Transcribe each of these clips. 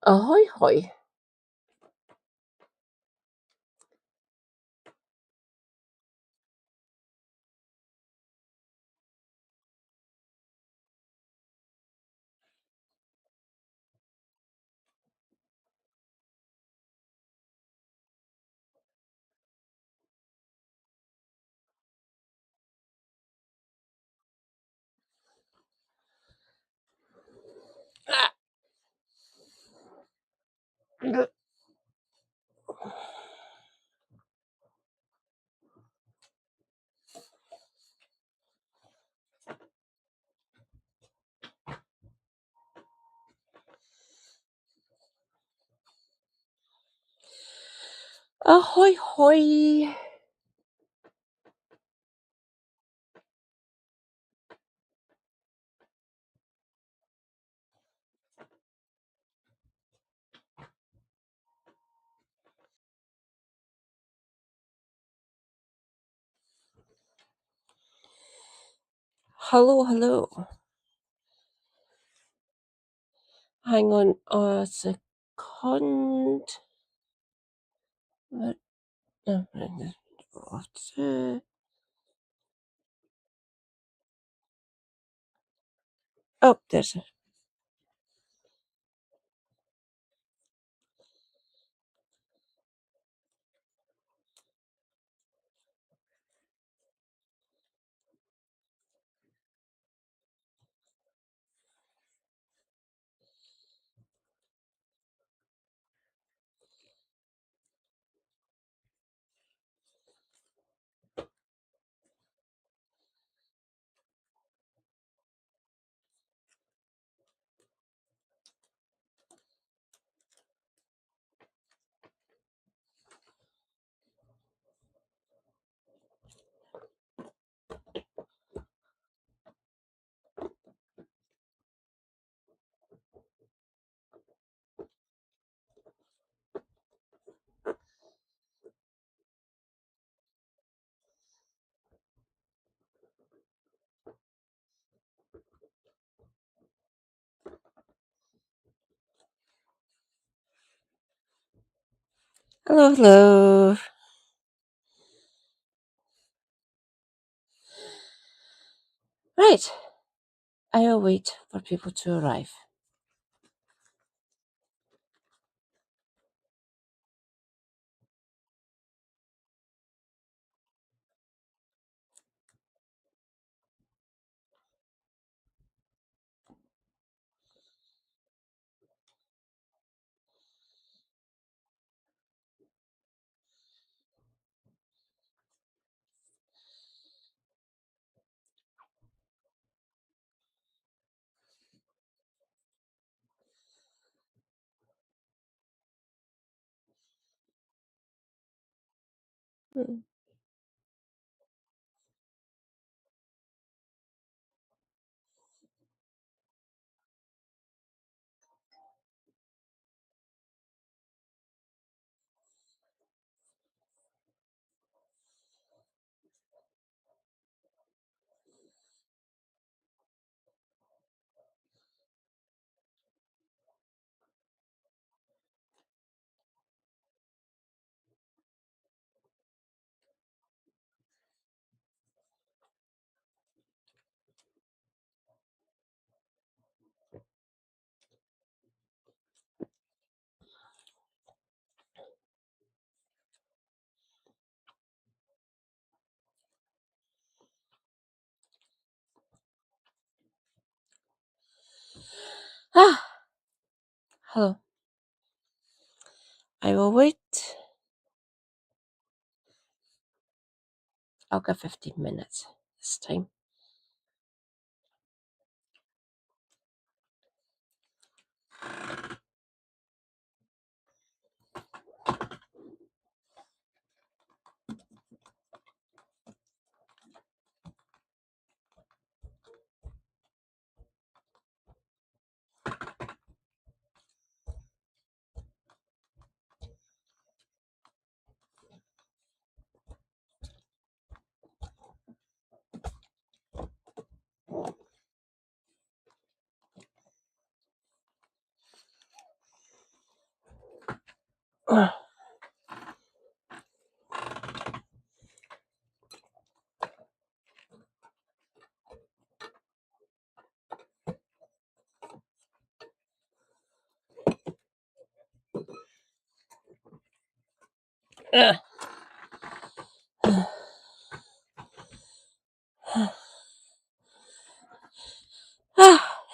Ahoy hoy. Ahoy hoy. Hello, hello. Hang on a second. What- what's it? Oh, there's it. Hello, hello. Right. I'll wait for people to arrive. Hmm. Ah, hello. I will wait. I'll get 15 minutes this time.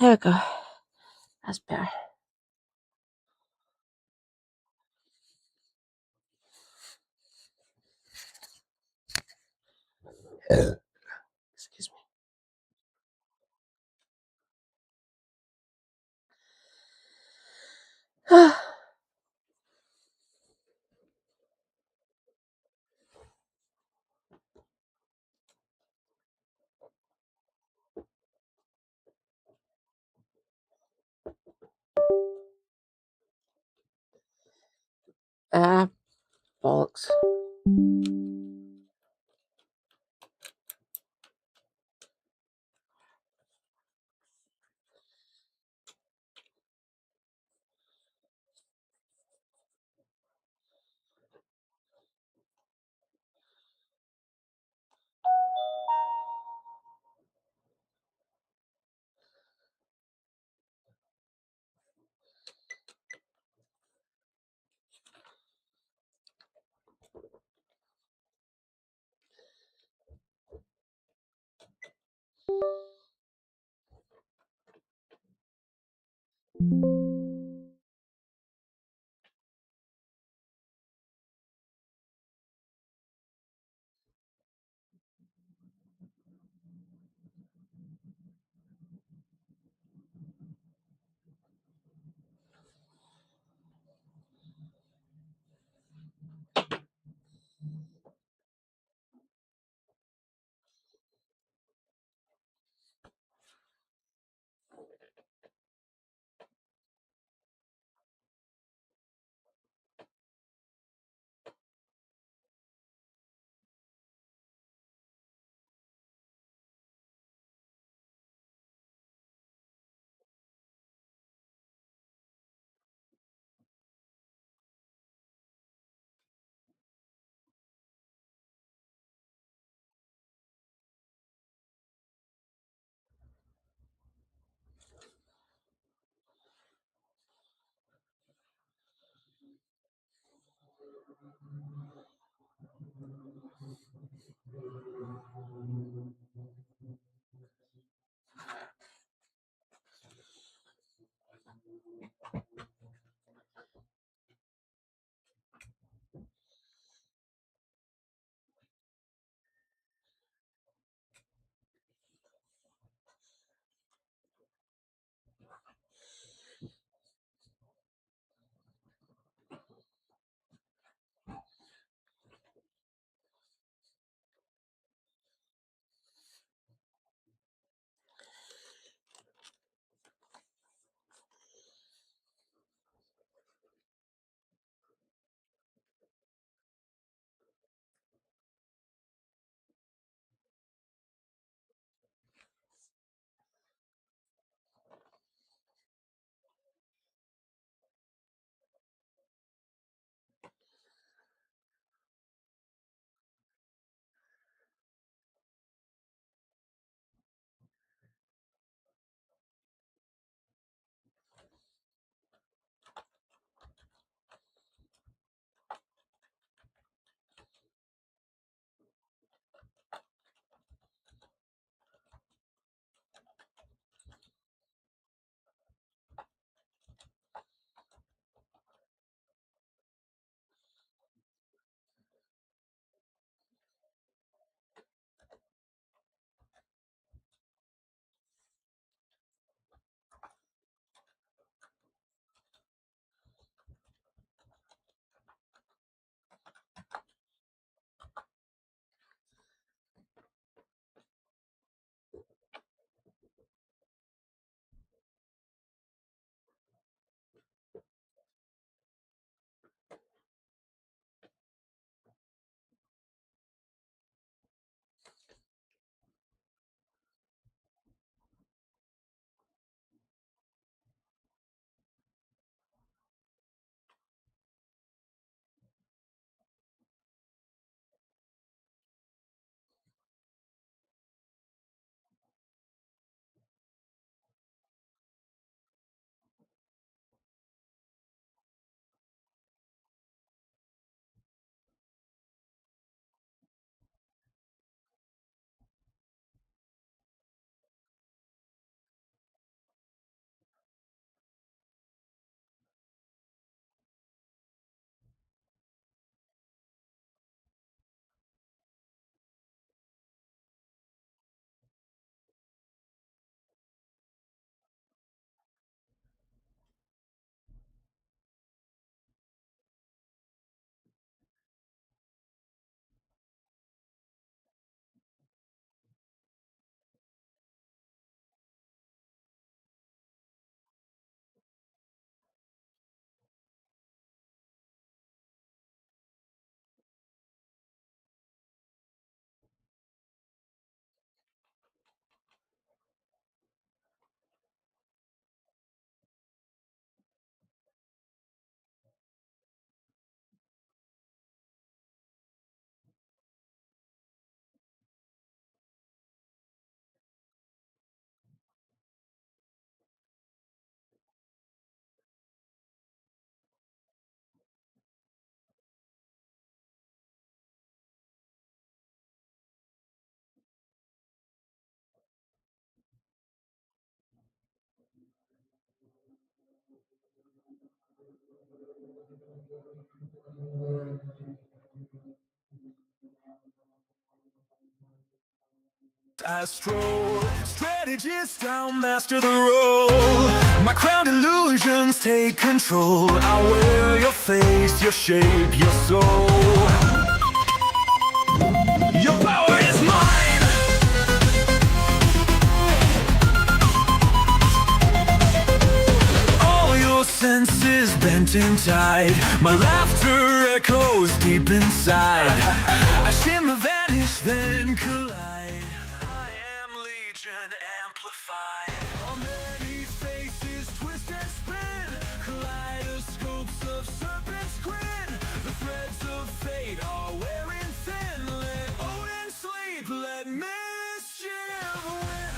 There we go. That's better. Excuse me. Ah, bollocks. I stroll, strategist, I'll master the role. My crown illusions take control. I wear your face, your shape, your soul. Your power is mine. All your senses bent in tide. My laughter echoes deep inside. I shimmer, vanish, then collide. I am legion amplified. On many faces, twist and spin. Kaleidoscopes of serpent's grin. The threads of fate are wearing thin. Let Odin sleep, let mischief win.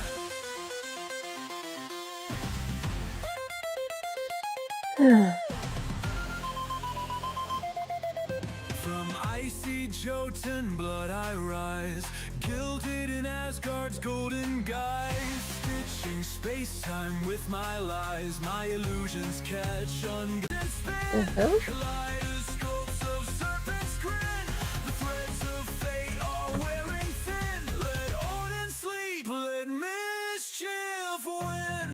From icy Jotun blood I rise, gilded in Asgard's golden guise. Stitching space-time with my lies, my illusions catch on and spin. Kaleidoscopes of serpent's grin. The threads of fate are wearing thin. Let Odin sleep, let mischief win.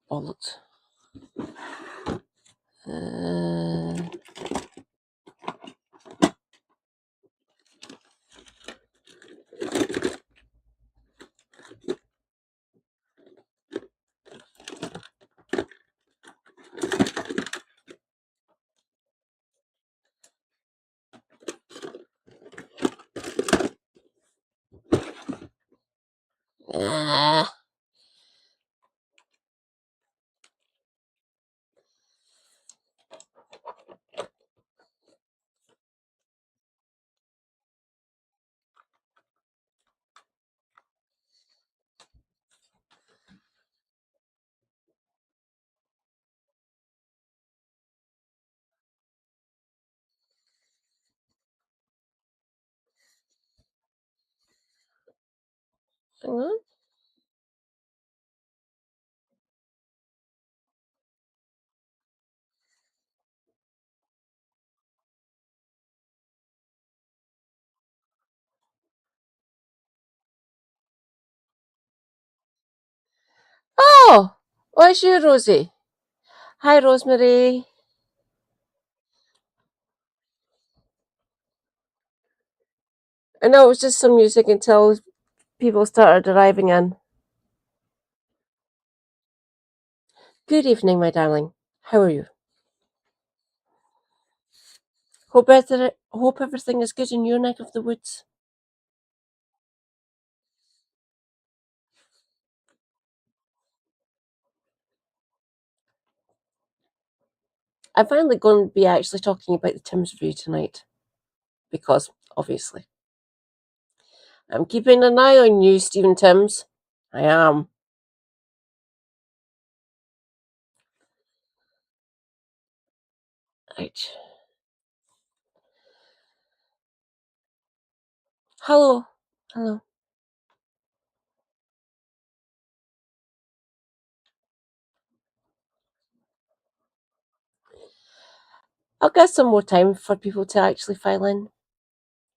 Bollocks. Hang on. Oh, where's you, Rosie? Hi, Rosemary. I know it was just some music until people started arriving in. Good evening, my darling. How are you? Hope everything is good in your neck of the woods. I'm finally going to be actually talking about the Tim's review tonight because, obviously, I'm keeping an eye on you, Stephen Timms. I am. Right. Hello. Hello. I'll get some more time for people to actually file in.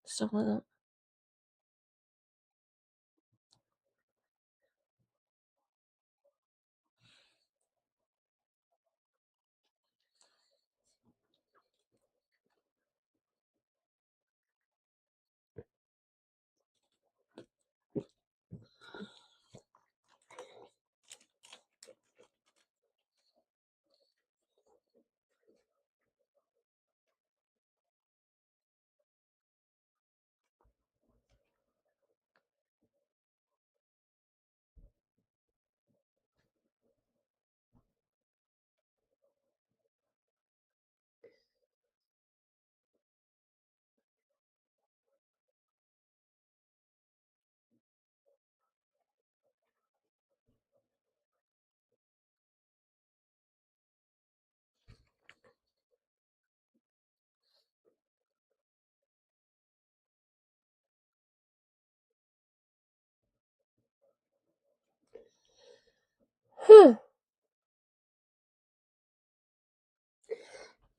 Stuff like that. Hmm.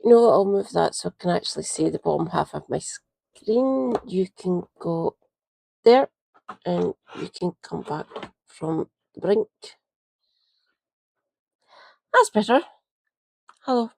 You know what? I'll move that so I can actually see the bottom half of my screen. You can go there and you can come back from the brink. That's better. Hello.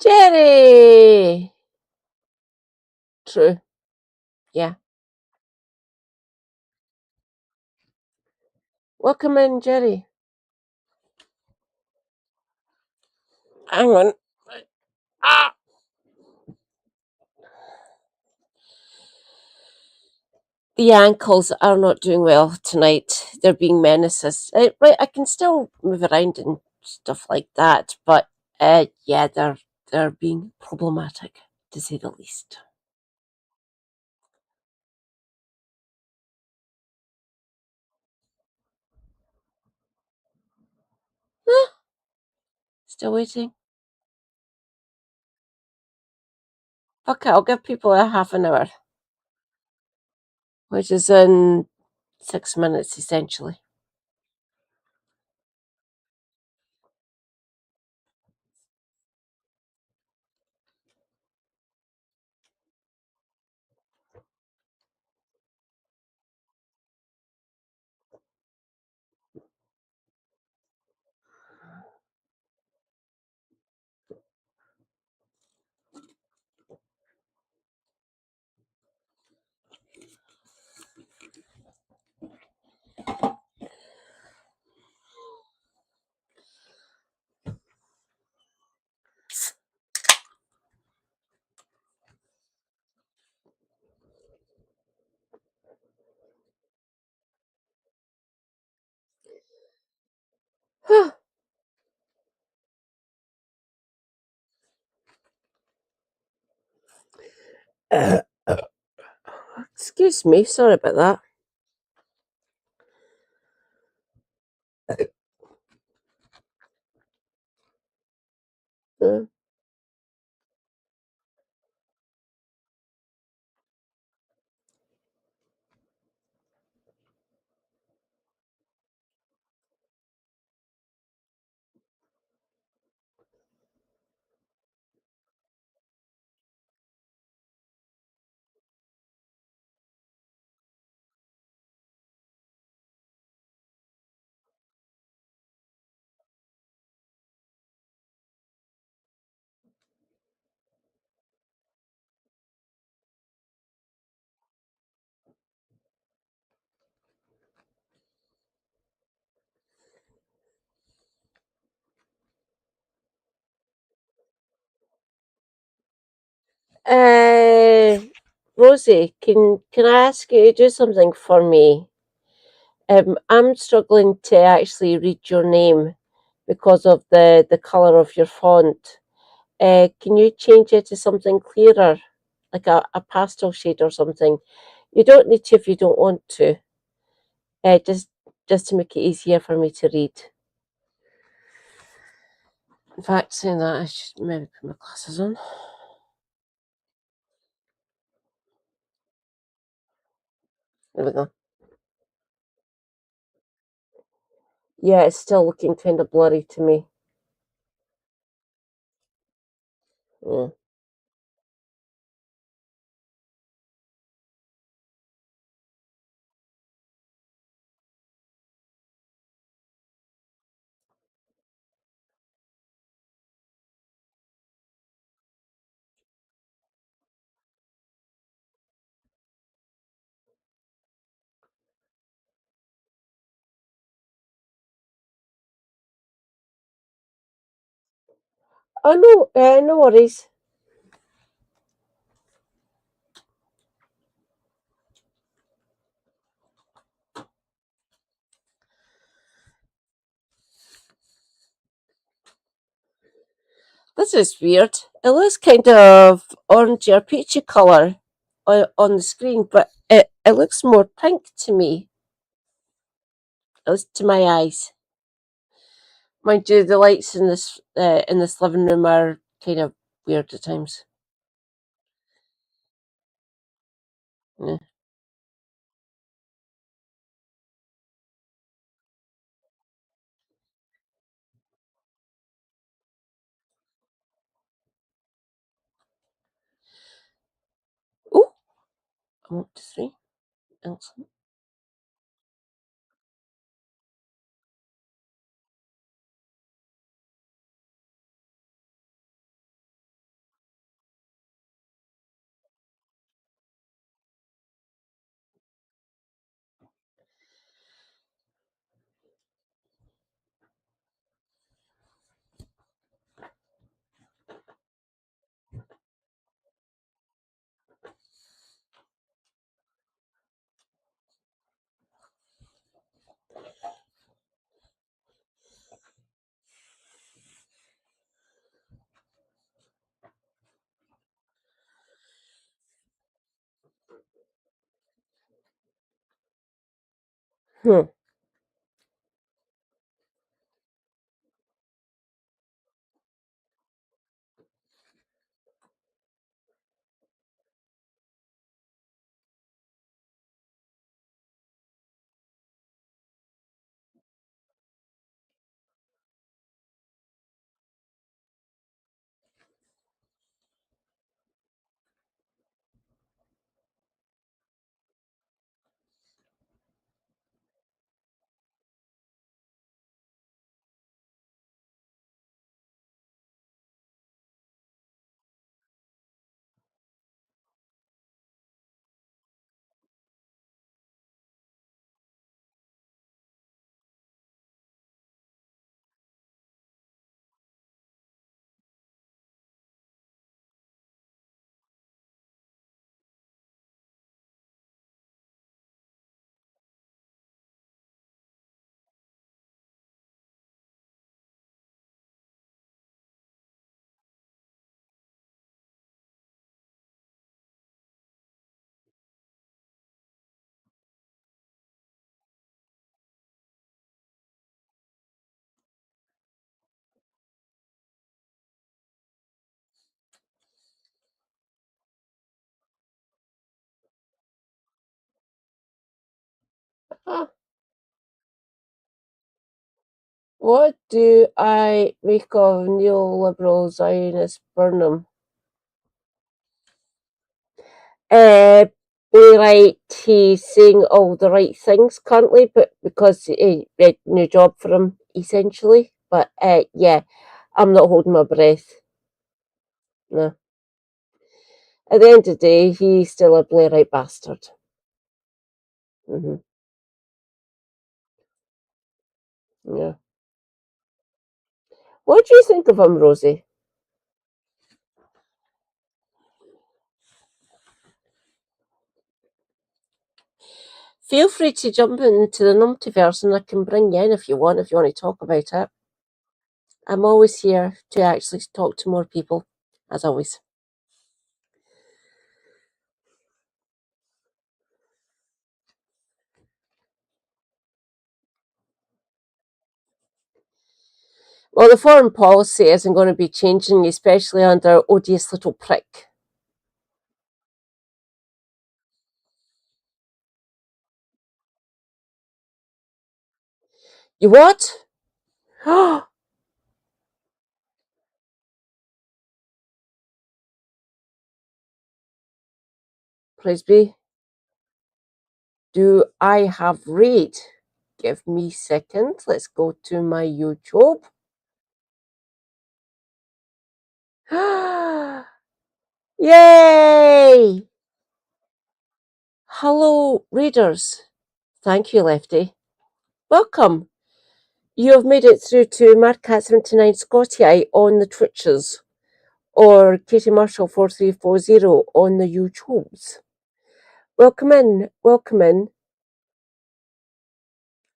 Jerry! True. Yeah. Welcome in, Jerry. Hang on. Ah! The ankles are not doing well tonight. They're being menaces. Right, I can still move around and stuff like that, but yeah, they're being problematic to say the least. Eh, still waiting. Okay, I'll give people a half an hour, which is in 6 minutes essentially. Excuse me, sorry about that. Uh, Uh, Rosie, can I ask you to do something for me? I'm struggling to actually read your name because of the color of your font. Can you change it to something clearer, like a pastel shade or something? You don't need to if you don't want to. Just to make it easier for me to read. In fact, saying that, I should maybe put my glasses on. There we go. Yeah, it's still looking kind of blurry to me. Mm. Oh no, no worries. This is weird. It looks kind of orange or peachy colour on the screen, but it looks more pink to me, at least to my eyes. Mind you, the lights in this living room are kind of weird at times. Yeah. Oh, I'm up to three. Excellent. Hmm. Ah, what do I make of neoliberal Zionist Burnham? Uh, Playwright, he's saying all the right things currently, but because a new job for him, essentially. But yeah, I'm not holding my breath. No. At the end of the day, he's still a playwright bastard. Hmm. Yeah. What do you think of him, Rosie? Feel free to jump into the multiverse and I can bring you in if you want to talk about it. I'm always here to actually talk to more people, as always. Well, the foreign policy isn't going to be changing, especially under odious little prick. You what? Praise be. Do I have read? Give me a second. Let's go to my YouTube. Yay! Hello, readers. Thank you, Lefty. Welcome. You have made it through to MadCat79 Scotty on the Twitches or Katie Marshall 4340 on the YouTubes. Welcome in, welcome in.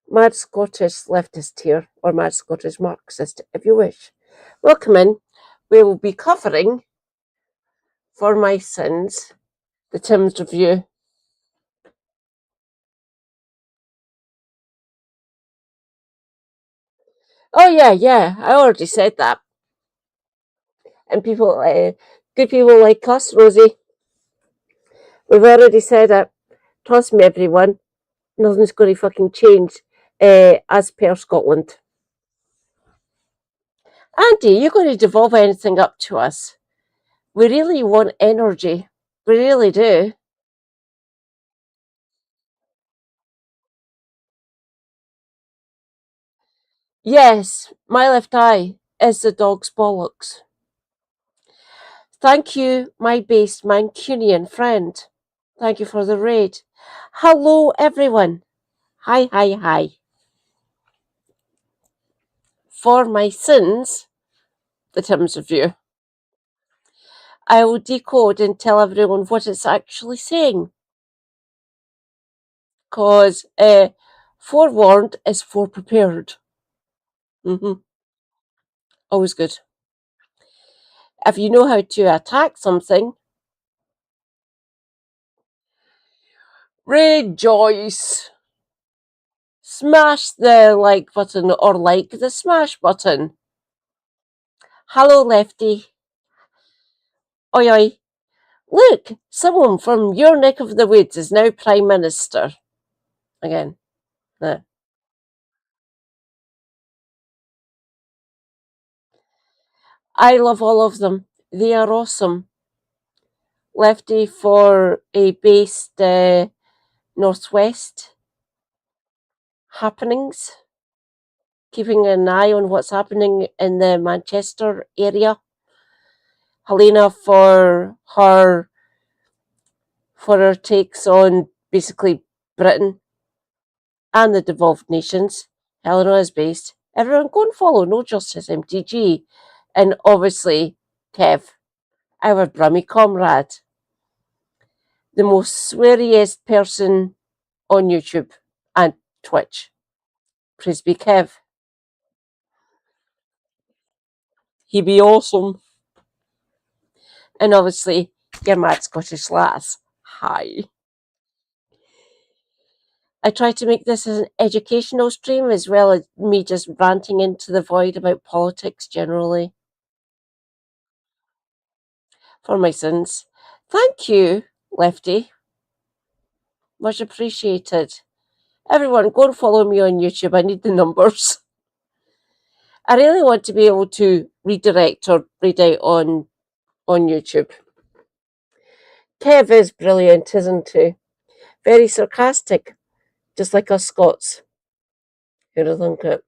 Mad Scottish leftist here, or Mad Scottish Marxist, if you wish. Welcome in. We will be covering, for my sins, the Tim's Review. Oh yeah, I already said that. And people, good people like us, Rosie, we've already said it. Trust me, everyone, nothing's going to fucking change as per Scotland. Andy, you're going to devolve anything up to us. We really want energy. We really do. Yes, my left eye is the dog's bollocks. Thank you, my base Mancunian friend. Thank you for the raid. Hello, everyone. Hi. For my sins, the Tim's Review, I will decode and tell everyone what it's actually saying. Because forewarned is foreprepared. Always good. If you know how to attack something, rejoice. Smash the like button or like the smash button. Hello, Lefty. Oi, oi. Look, someone from your neck of the woods is now Prime Minister. Again. I love all of them. They are awesome. Lefty for a based Northwest happenings, keeping an eye on what's happening in the Manchester area. Helena for her takes on basically Britain and the devolved nations. Helena is based. Everyone go and follow No Justice MTG. And obviously, Kev, our Brummy comrade, the most sweariest person on YouTube and Twitch. Praise be Kev. He be awesome. And obviously, your mad Scottish lass. Hi. I try to make this as an educational stream as well as me just ranting into the void about politics generally. For my sins. Thank you, Lefty. Much appreciated. Everyone, go and follow me on YouTube. I need the numbers. I really want to be able to redirect or read out on YouTube. Kev is brilliant, isn't he? Very sarcastic, just like us Scots. Who'd have thunk it?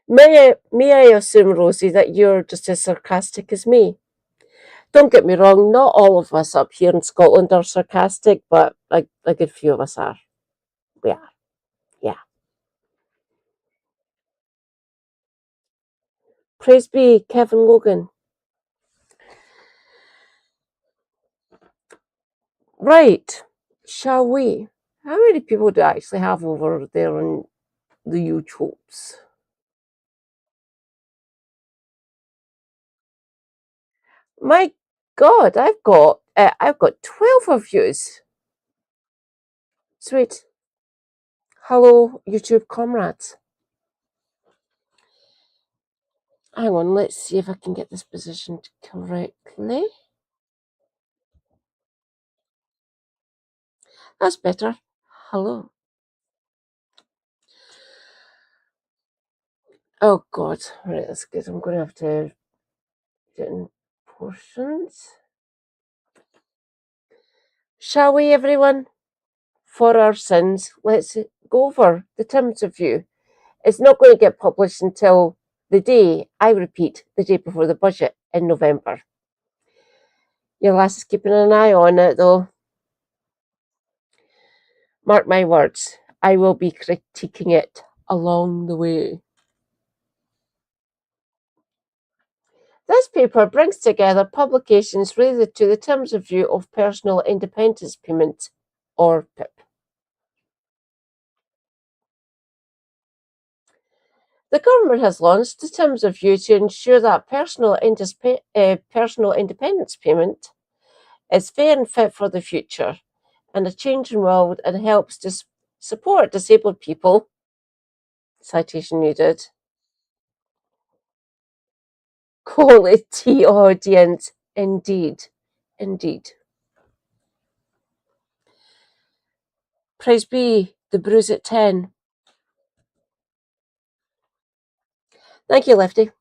May I assume, Rosie, that you're just as sarcastic as me? Don't get me wrong, not all of us up here in Scotland are sarcastic, but a good few of us are. We are, yeah. Praise be Kevin Logan. Right, shall we? How many people do I actually have over there on the YouTubes? My God, I've got 12 of yous. Sweet. Hello, YouTube comrades. Hang on, let's see if I can get this positioned correctly. That's better. Hello. Oh God, right, that's good. I'm going to have to get in portions. Shall we, everyone? For our sins, let's go over the terms of view. It's not going to get published until the day, I repeat, the day before the budget in November. Your lass is keeping an eye on it, though. Mark my words, I will be critiquing it along the way. This paper brings together publications related to the terms of view of Personal Independence Payment, or PIP. The government has launched the terms of view to ensure that personal independence payment is fair and fit for the future and a changing world and helps to support disabled people. Citation needed. Quality audience, indeed. Praise be the Bruise at 10. Thank you, Lefty.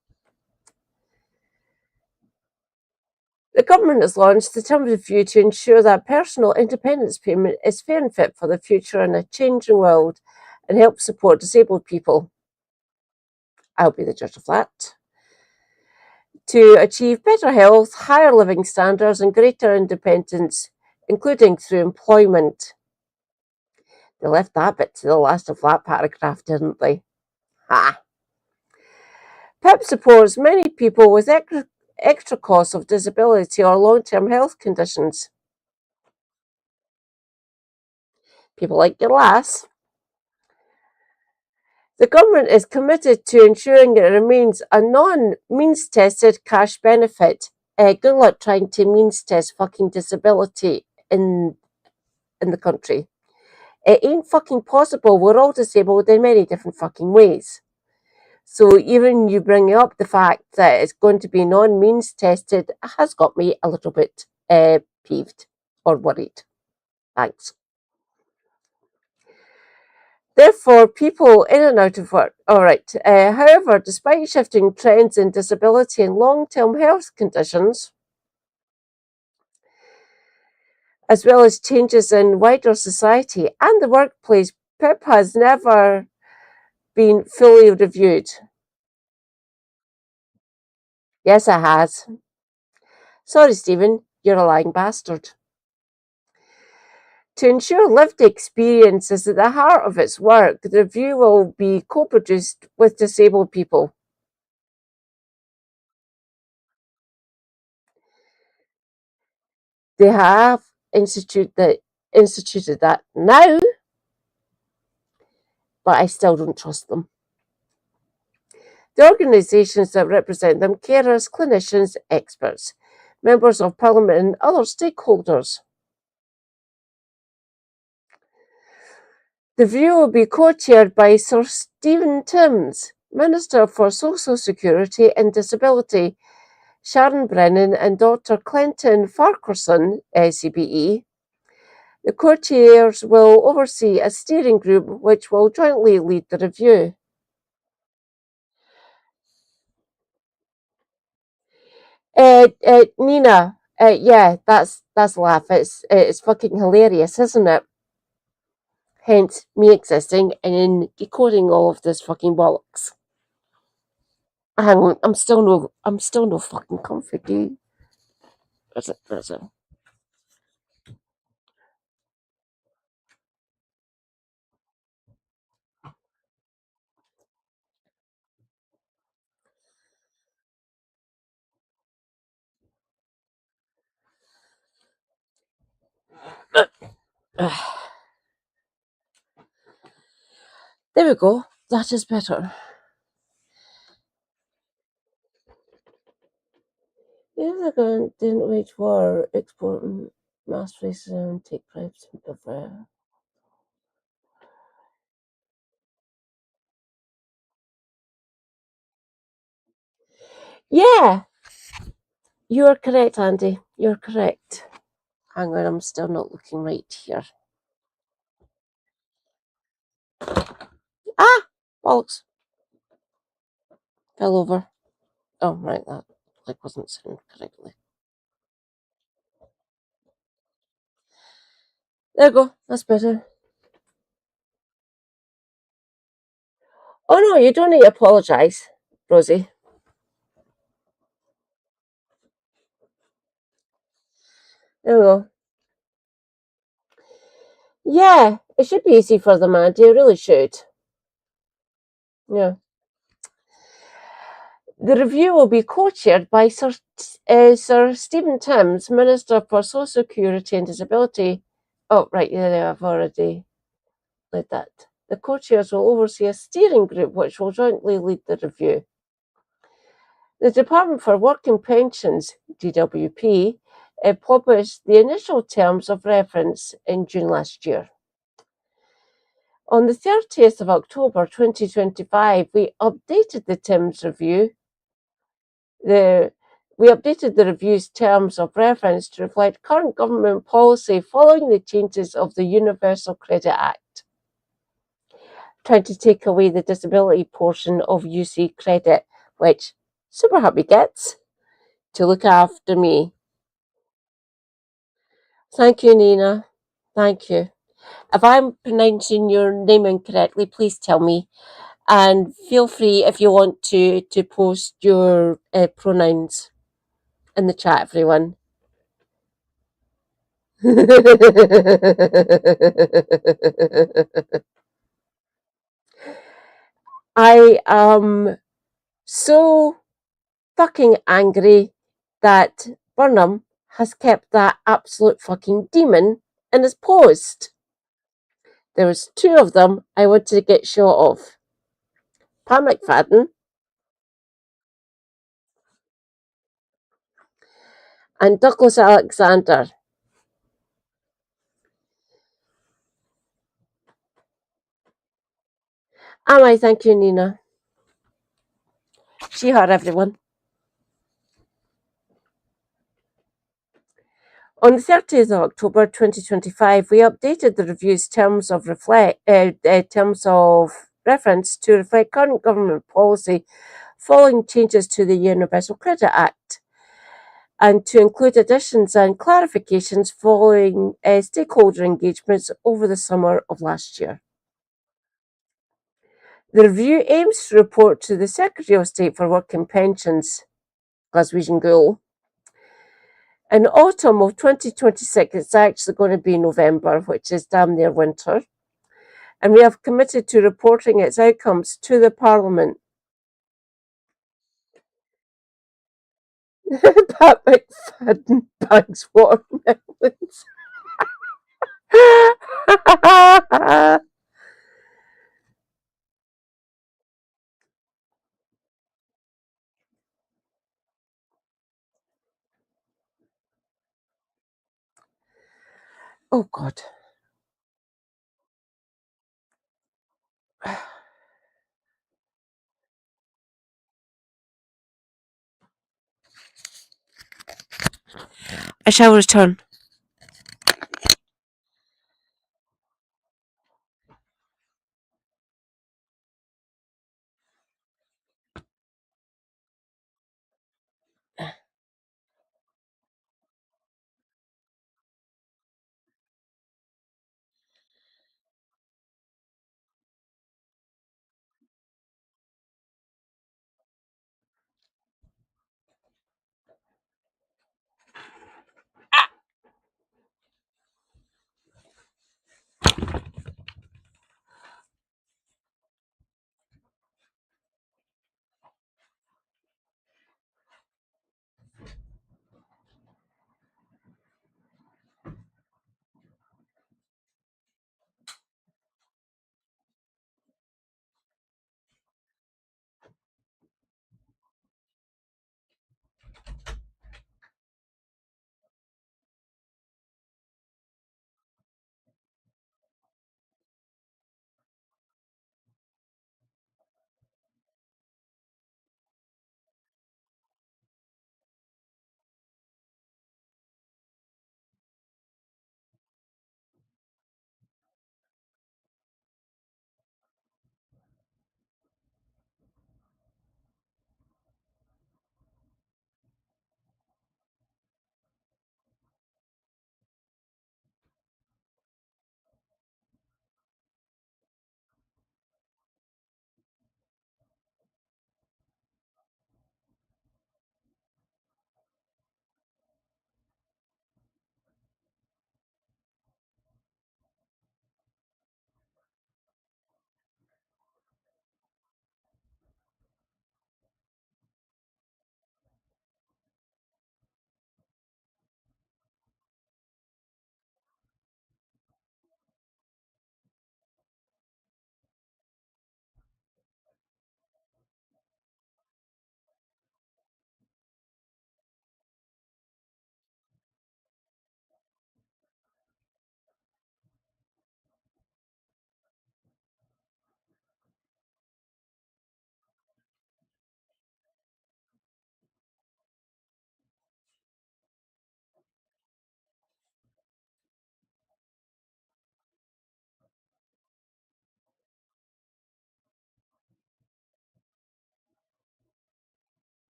The government has launched the terms of view to ensure that personal independence payment is fair and fit for the future in a changing world and help support disabled people. I'll be the judge of that. To achieve better health, higher living standards, and greater independence, including through employment. They left that bit to the last of that paragraph, didn't they? Ha! PIP supports many people with extra costs of disability or long-term health conditions. People like your lass. The government is committed to ensuring it remains a non-means tested cash benefit. Good luck trying to means test fucking disability in in the country. It ain't fucking possible. We're all disabled in many different fucking ways. So even you bringing up the fact that it's going to be non-means tested has got me a little bit peeved or worried. Thanks. Therefore, people in and out of work. All right. However, despite shifting trends in disability and long-term health conditions, as well as changes in wider society and the workplace, PIP has never been fully reviewed. Yes, it has. Sorry, Stephen, you're a lying bastard. To ensure lived experience is at the heart of its work, the review will be co-produced with disabled people. They have instituted that now, but I still don't trust them. The organisations that represent them, carers, clinicians, experts, members of parliament and other stakeholders. The review will be co-chaired by Sir Stephen Timms, Minister for Social Security and Disability, Sharon Brennan and Dr. Clinton Farquharson, CBE. The co-chairs will oversee a steering group which will jointly lead the review. Nina, yeah, that's laugh. It's fucking hilarious, isn't it? Hence me existing and in decoding all of this fucking bollocks. Hang on, I'm still no fucking comfy, dude. That's it. There we go. That is better. If the government didn't wage war, exporting mass racism, take bribes and before. Yeah, you are correct, Andy. You're correct. Hang on, I'm still not looking right here. Ah, bollocks. Fell over. Oh, right, that like wasn't sitting correctly. There we go. That's better. Oh no, you don't need to apologise, Rosie. There we go. Yeah, it should be easy for them, Andy. It really should. Yeah. The review will be co-chaired by Sir Stephen Timms, Minister for Social Security and Disability. Oh, right, yeah, I've already read that. The co-chairs will oversee a steering group which will jointly lead the review. The Department for Work and Pensions, DWP, published the initial terms of reference in June last year. On the 30th of October 2025, we updated the Timms review. We updated the review's terms of reference to reflect current government policy following the changes of the Universal Credit Act, trying to take away the disability portion of UC credit, which Super Happy gets to look after me. Thank you, Nina. Thank you. If I'm pronouncing your name incorrectly, please tell me. And feel free if you want to post your pronouns in the chat, everyone. I am so fucking angry that Burnham has kept that absolute fucking demon in his post. There was two of them I wanted to get shot of. Pat McFadden and Douglas Alexander. Am I? Thank you, Nina. She, her, everyone. On the 30th of October 2025, we updated the review's terms of reference to reflect current government policy following changes to the Universal Credit Act, and to include additions and clarifications following stakeholder engagements over the summer of last year. The review aims to report to the Secretary of State for Work and Pensions, Glaswegian Gould, in autumn of 2026. It's actually going to be November, which is damn near winter, and we have committed to reporting its outcomes to the Parliament. Pat McFadden bags watermelons. Oh, God. I shall return.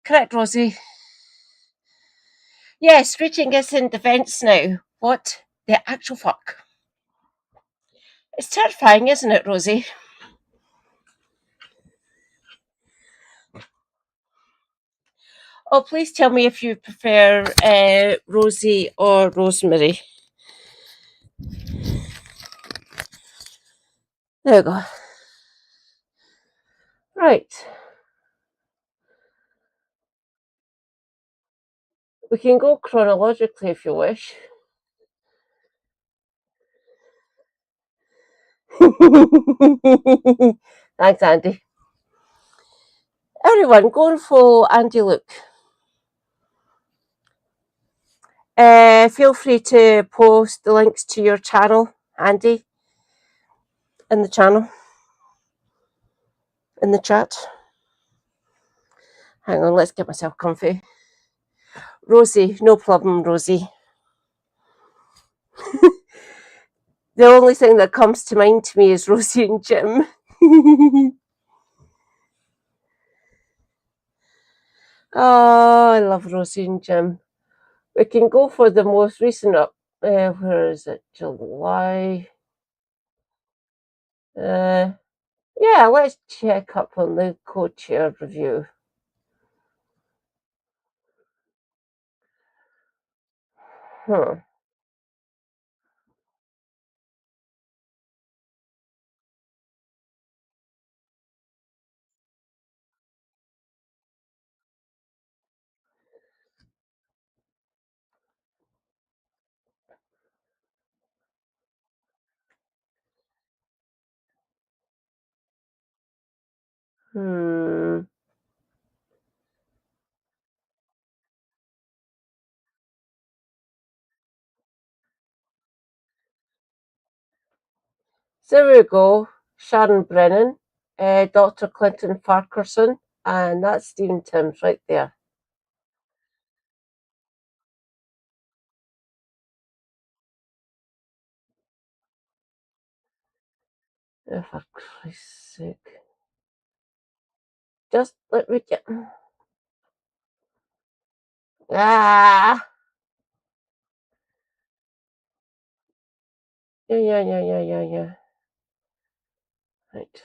Correct, Rosie. Yes, reaching is in defence now. What the actual fuck? It's terrifying, isn't it, Rosie? Oh, please tell me if you prefer Rosie or Rosemary. There we go. Right. We can go chronologically if you wish. Thanks, Andy. Everyone, go and follow Andy Luke. Feel free to post the links to your channel, Andy, in the channel, in the chat. Hang on, let's get myself comfy. Rosie, no problem, Rosie. The only thing that comes to mind to me is Rosie and Jim. Oh, I love Rosie and Jim. We can go for the most recent up. Where is it? July. Yeah, let's check up on the co-chair review. Hmm. Hmm. So there we go. Sharon Brennan, Dr. Clinton Farquharson, and that's Stephen Timms right there. Oh, for Christ's sake. Just let me get... Ah! Yeah. Right.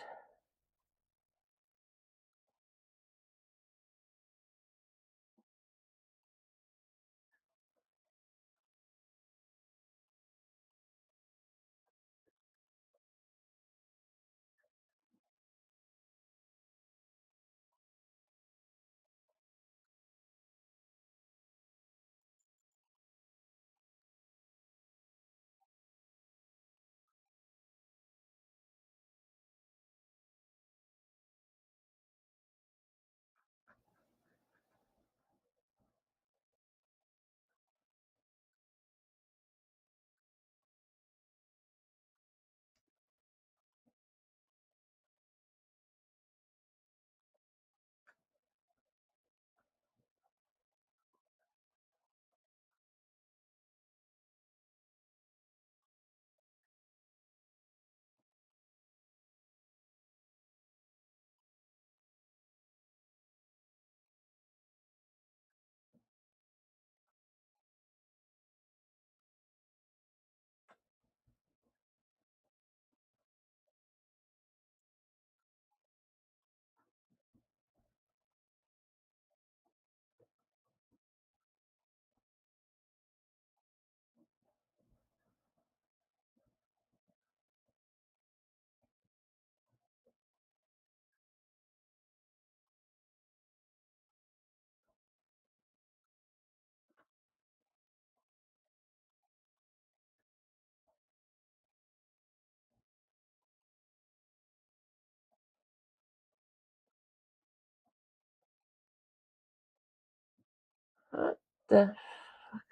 What the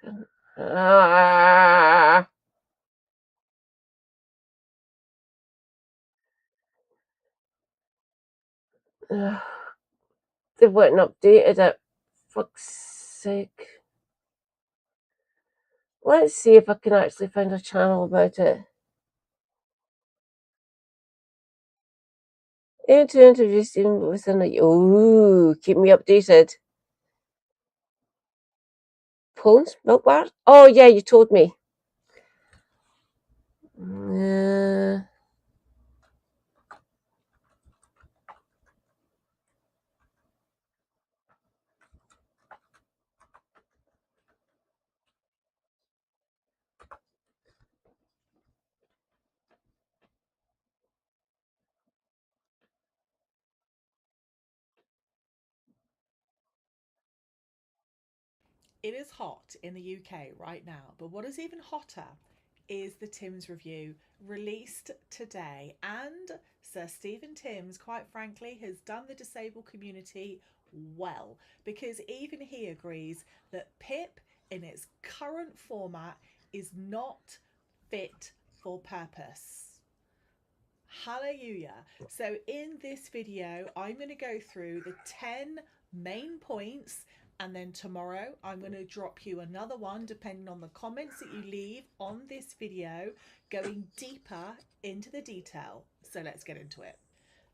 fucking... Ah! Ugh. They weren't updated it. Fuck's sake. Let's see if I can actually find a channel about it. Aim to interview Stephen within a... Oh, keep me updated. Poland's milk bar? Oh, yeah, you told me. It is hot in the UK right now, but what is even hotter is the Timms review released today. And Sir Stephen Timms, quite frankly, has done the disabled community well, because even he agrees that PIP in its current format is not fit for purpose. Hallelujah. So in this video, I'm going to go through the 10 main points, and then tomorrow I'm going to drop you another one depending on the comments that you leave on this video, going deeper into the detail. So let's get into it.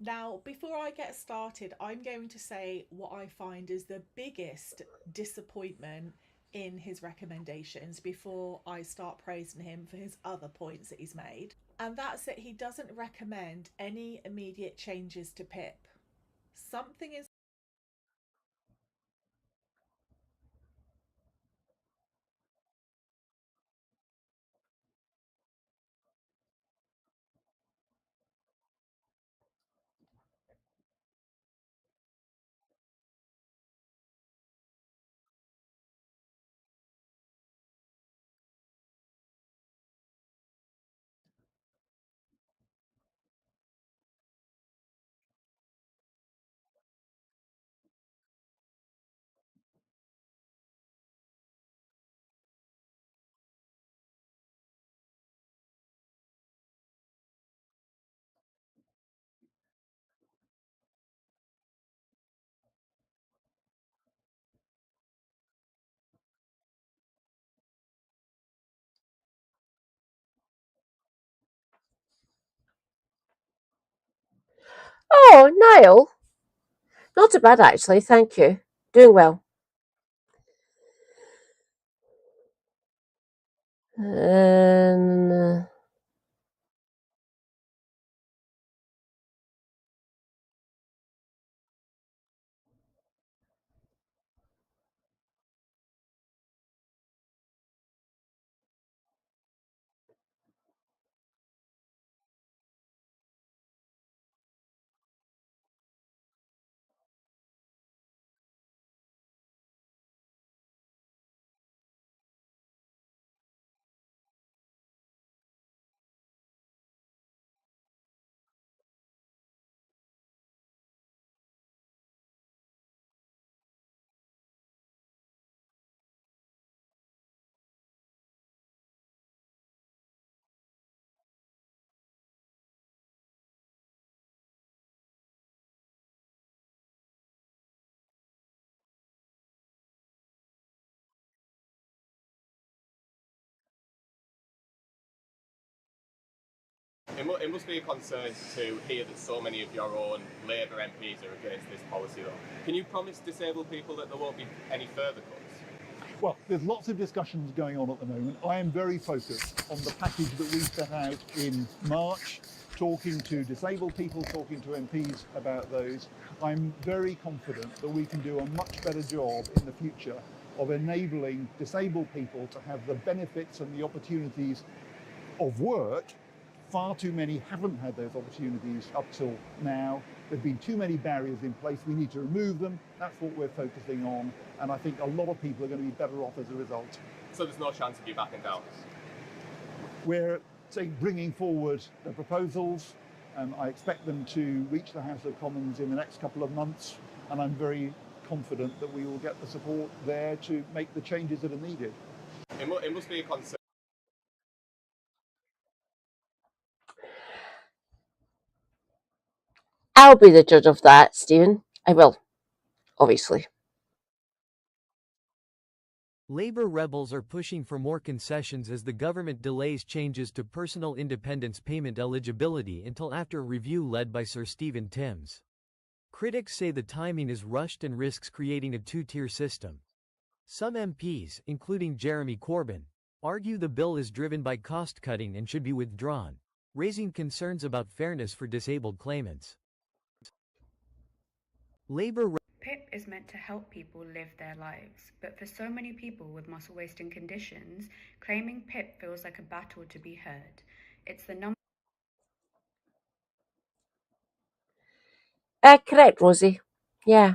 Now, before I get started, I'm going to say what I find is the biggest disappointment in his recommendations before I start praising him for his other points that he's made. And that's that he doesn't recommend any immediate changes to PIP. Something is Oh, Niall. Not too bad, actually. Thank you. Doing well. And... It must be a concern to hear that so many of your own Labour MPs are against this policy, though. Can you promise disabled people that there won't be any further cuts? Well, there's lots of discussions going on at the moment. I am very focused on the package that we set out in March, talking to disabled people, talking to MPs about those. I'm very confident that we can do a much better job in the future of enabling disabled people to have the benefits and the opportunities of work. Far too many haven't had those opportunities up till now. There've been too many barriers in place. We need to remove them. That's what we're focusing on. And I think a lot of people are going to be better off as a result. So there's no chance of you backing down? We're bringing forward the proposals. I expect them to reach the House of Commons in the next couple of months. And I'm very confident that we will get the support there to make the changes that are needed. It must be a concern. I'll be the judge of that, Stephen. I will, obviously. Labor rebels are pushing for more concessions as the government delays changes to personal independence payment eligibility until after a review led by Sir Stephen Timms. Critics say the timing is rushed and risks creating a two-tier system. Some MPs, including Jeremy Corbyn, argue the bill is driven by cost-cutting and should be withdrawn, raising concerns about fairness for disabled claimants. PIP is meant to help people live their lives, but for so many people with muscle wasting conditions, claiming PIP feels like a battle to be heard. It's the number Correct, Rosie. Yeah.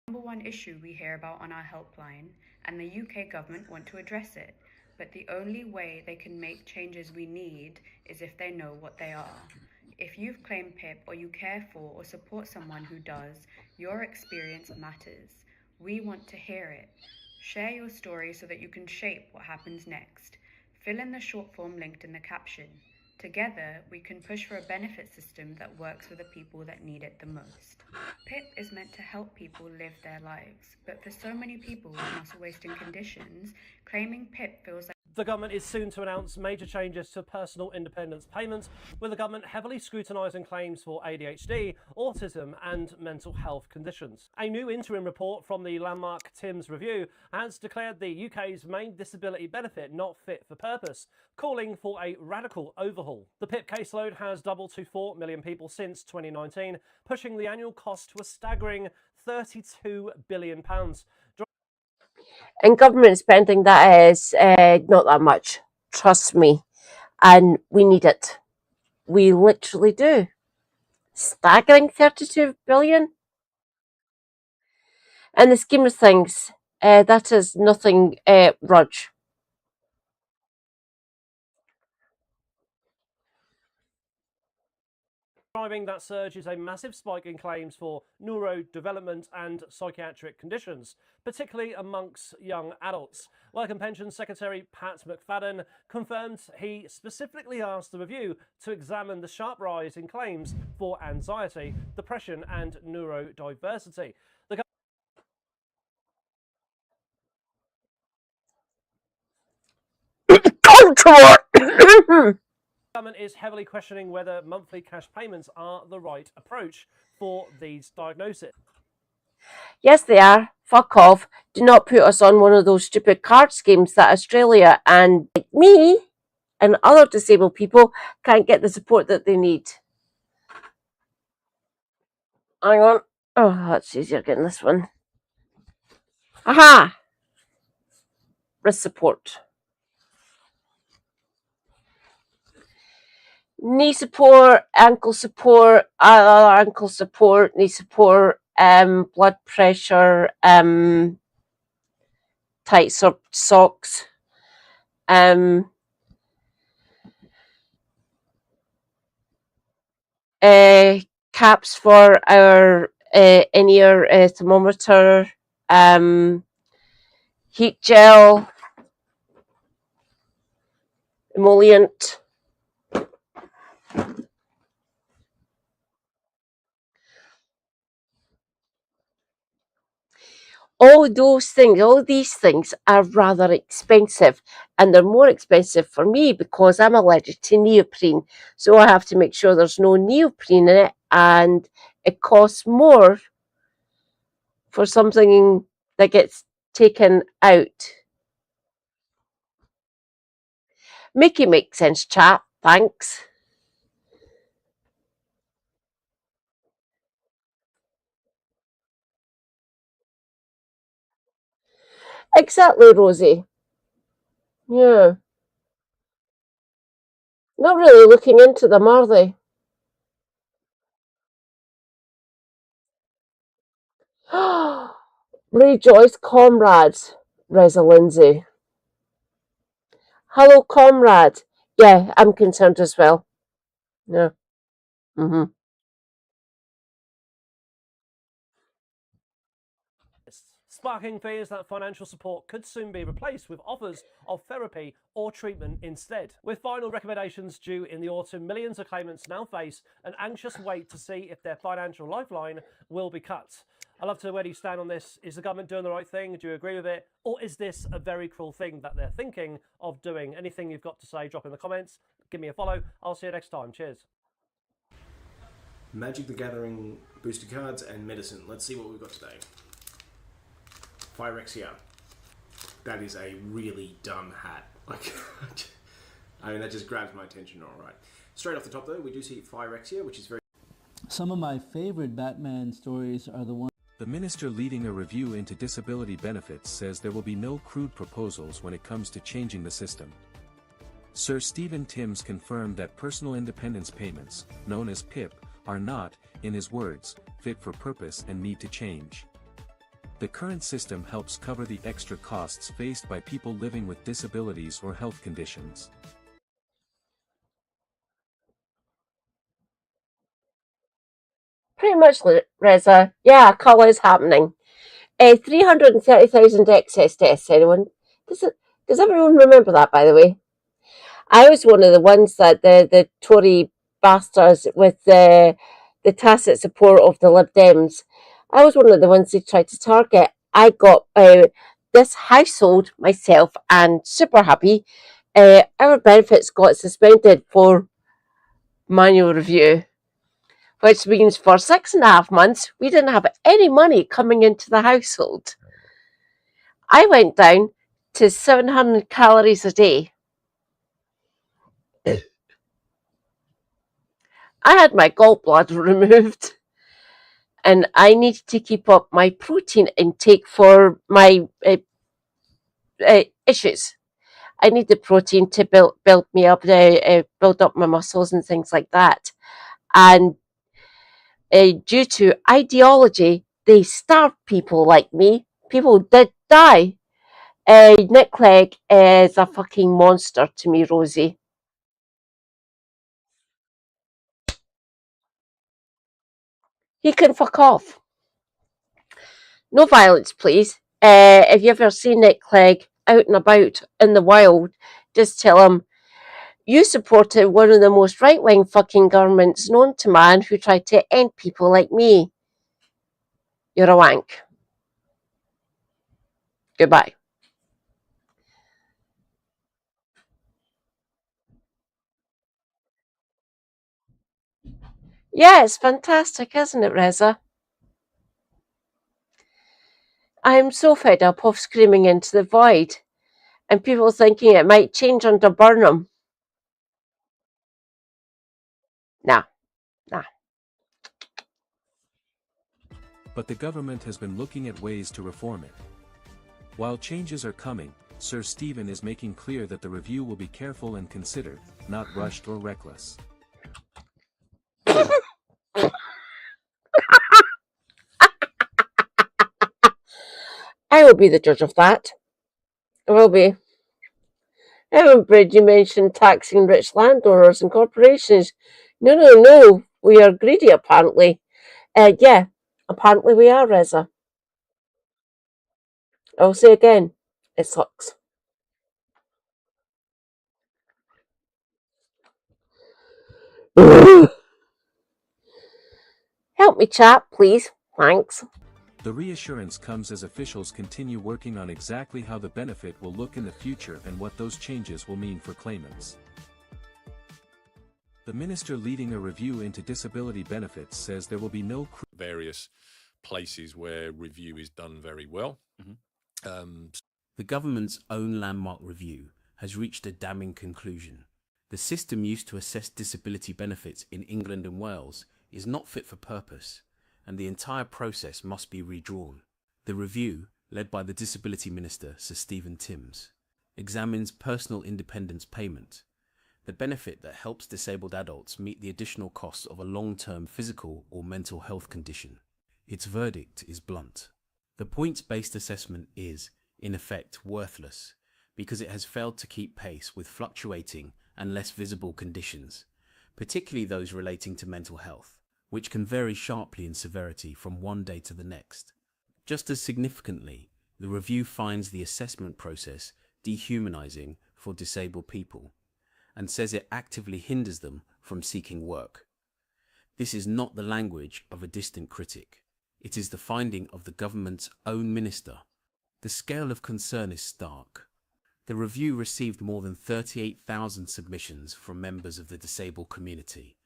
one issue we hear about on our helpline, and the UK government want to address it. But the only way they can make changes we need is if they know what they are. If you've claimed PIP or you care for or support someone who does, your experience matters. We want to hear it. Share your story so that you can shape what happens next. Fill in the short form linked in the caption. Together, we can push for a benefit system that works for the people that need it the most. PIP is meant to help people live their lives, but for so many people with muscle wasting conditions, claiming PIP feels like The government is soon to announce major changes to personal independence payments, with the government heavily scrutinising claims for ADHD, autism and mental health conditions. A new interim report from the landmark Timms Review has declared the UK's main disability benefit not fit for purpose, calling for a radical overhaul. The PIP caseload has doubled to 4 million people since 2019, pushing the annual cost to a staggering £32 billion. And government spending, that is not that much. Trust me. And we need it. We literally do. Staggering 32 billion. In the scheme of things, that is nothing, Rudge. Driving that surge is a massive spike in claims for neurodevelopment and psychiatric conditions, particularly amongst young adults. Work and Pensions Secretary Pat McFadden confirmed he specifically asked the review to examine the sharp rise in claims for anxiety, depression and neurodiversity. The government is heavily questioning whether monthly cash payments are the right approach for these diagnoses. Yes, they are. Fuck off. Do not put us on one of those stupid card schemes that Australia and like me and other disabled people can't get the support that they need. Hang on. Oh, that's easier getting this one. Aha! Wrist support. Knee support, ankle support, other ankle support, knee support, blood pressure, tight socks, caps for our in-ear thermometer, heat gel, emollient. All these things are rather expensive, and they're more expensive for me because I'm allergic to neoprene. So I have to make sure there's no neoprene in it, and it costs more for something that gets taken out. Make it make sense, chat. Thanks. Exactly, Rosie. Yeah. Not really looking into them, are they? Rejoice, comrades, Reza Lindsay. Hello, comrade. Yeah, I'm concerned as well. Yeah. Sparking fears that financial support could soon be replaced with offers of therapy or treatment instead. With final recommendations due in the autumn, millions of claimants now face an anxious wait to see if their financial lifeline will be cut. I'd love to know where you stand on this. Is the government doing the right thing? Do you agree with it? Or is this a very cruel thing that they're thinking of doing? Anything you've got to say, drop in the comments. Give me a follow. I'll see you next time. Cheers. Magic the Gathering booster cards and medicine. Let's see what we've got today. Phyrexia. That is a really dumb hat. Like, I mean, that just grabs my attention. All right. Straight off the top, though, we do see Phyrexia, which is very... Some of my favorite Batman stories are the ones... The minister leading a review into disability benefits says there will be no crude proposals when it comes to changing the system. Sir Stephen Timms confirmed that personal independence payments, known as PIP, are not, in his words, fit for purpose and need to change. The current system helps cover the extra costs faced by people living with disabilities or health conditions. Pretty much, Reza. Yeah, a call is happening. 330,000 excess deaths, anyone? Does everyone remember that, by the way? I was one of the ones that the Tory bastards with the tacit support of the Lib Dems, I was one of the ones they tried to target. I got this household, myself, and super happy, our benefits got suspended for manual review, which means for 6.5 months, we didn't have any money coming into the household. I went down to 700 calories a day. I had my gallbladder removed, and I needed to keep up my protein intake for my issues. I need the protein to build me up, build up my muscles and things like that. And due to ideology, they starved people like me. People did die. Nick Clegg is a fucking monster to me, Rosie. He can fuck off. No violence, please. If you ever see Nick Clegg out and about in the wild, just tell him you supported one of the most right-wing fucking governments known to man who tried to end people like me. You're a wank. Goodbye. Yeah, it's fantastic, isn't it, Reza? I'm so fed up of screaming into the void and people thinking it might change under Burnham. Nah. But the government has been looking at ways to reform it. While changes are coming, Sir Stephen is making clear that the review will be careful and considered, not rushed or reckless. I will be the judge of that. I will be. Bridge, you mentioned taxing rich landowners and corporations. No. We are greedy, apparently. Yeah, apparently we are, Reza. I'll say again, it sucks. Help me, chap, please. Thanks. The reassurance comes as officials continue working on exactly how the benefit will look in the future and what those changes will mean for claimants. The minister leading a review into disability benefits says there will be no various places where review is done very well. The government's own landmark review has reached a damning conclusion. The system used to assess disability benefits in England and Wales is not fit for purpose, and the entire process must be redrawn. The review, led by the Disability Minister Sir Stephen Timms, examines personal independence payment, the benefit that helps disabled adults meet the additional costs of a long-term physical or mental health condition. Its verdict is blunt. The points-based assessment is, in effect, worthless because it has failed to keep pace with fluctuating and less visible conditions, particularly those relating to mental health, which can vary sharply in severity from one day to the next. Just as significantly, the review finds the assessment process dehumanizing for disabled people and says it actively hinders them from seeking work. This is not the language of a distant critic. It is the finding of the government's own minister. The scale of concern is stark. The review received more than 38,000 submissions from members of the disabled community,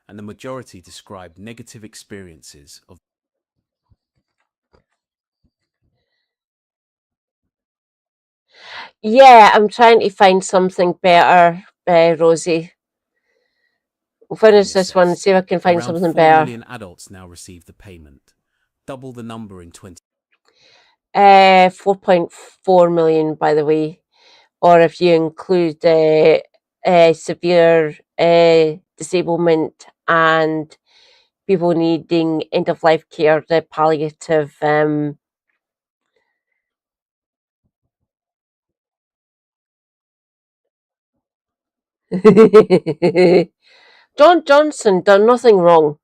and the majority described negative experiences of. Yeah, I'm trying to find something better, Rosie. We'll finish this one and see if I can find Around something 4 better. million adults now receive the payment, double the number in 20. 4.4 million, by the way, or if you include severe disablement and people needing end-of-life care, the palliative. John Johnson done nothing wrong.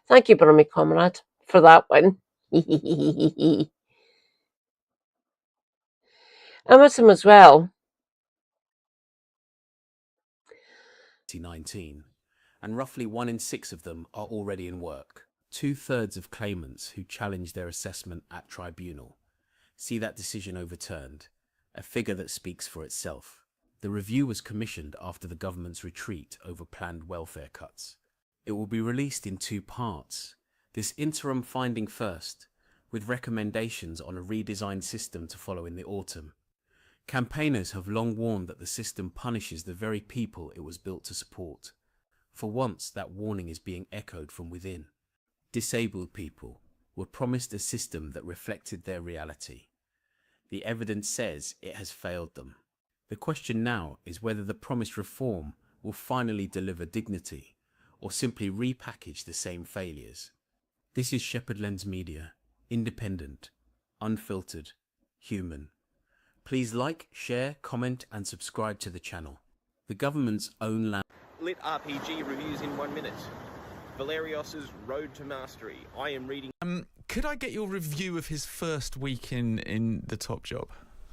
Thank you, Brummy Comrade, for that one. Emerson as well. 2019, and roughly 1 in 6 of them are already in work. 2/3 of claimants who challenge their assessment at tribunal see that decision overturned, a figure that speaks for itself. The review was commissioned after the government's retreat over planned welfare cuts. It will be released in 2 parts. This interim finding first, with recommendations on a redesigned system to follow in the autumn. Campaigners have long warned that the system punishes the very people it was built to support. For once, that warning is being echoed from within. Disabled people were promised a system that reflected their reality. The evidence says it has failed them. The question now is whether the promised reform will finally deliver dignity or simply repackage the same failures. This is Shepherd Lens Media, independent, unfiltered, human. Please like, share, comment and subscribe to the channel. The government's own land. Lit RPG reviews in 1 minute. Valerios's Road to Mastery. I am reading. Could I get your review of his first week in the top job?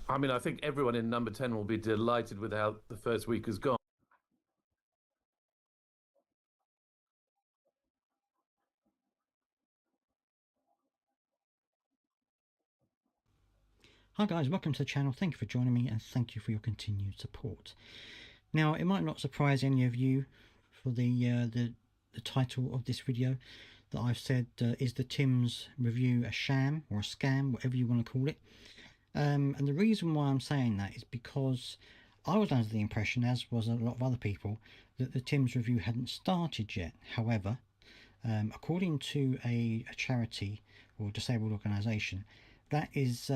I mean, I think everyone in number 10 will be delighted with how the first week has gone. Hi guys, welcome to the channel. Thank you for joining me and thank you for your continued support. Now, it might not surprise any of you for the title of this video that I've said is the Tim's review a sham or a scam, whatever you want to call it. And the reason why I'm saying that is because I was under the impression, as was a lot of other people, that the Tim's review hadn't started yet. However, according to a charity or disabled organisation, that is...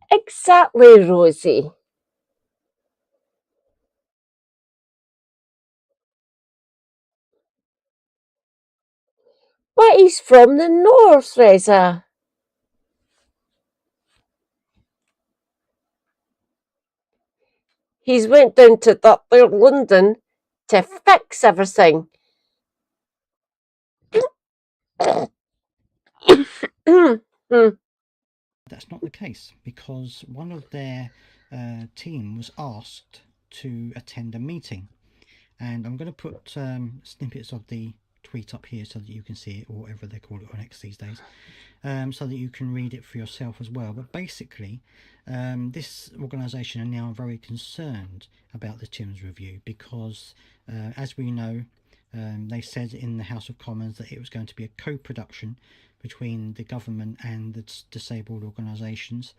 Exactly, Rosie. But he's from the north, Reza. He's went down to that there London to fix everything. That's not the case, because one of their team was asked to attend a meeting, and I'm going to put snippets of the tweet up here so that you can see it, or whatever they call it on X these days, so that you can read it for yourself as well. But basically, this organisation are now very concerned about the Tim's review because, as we know, they said in the House of Commons that it was going to be a co-production between the government and the disabled organisations.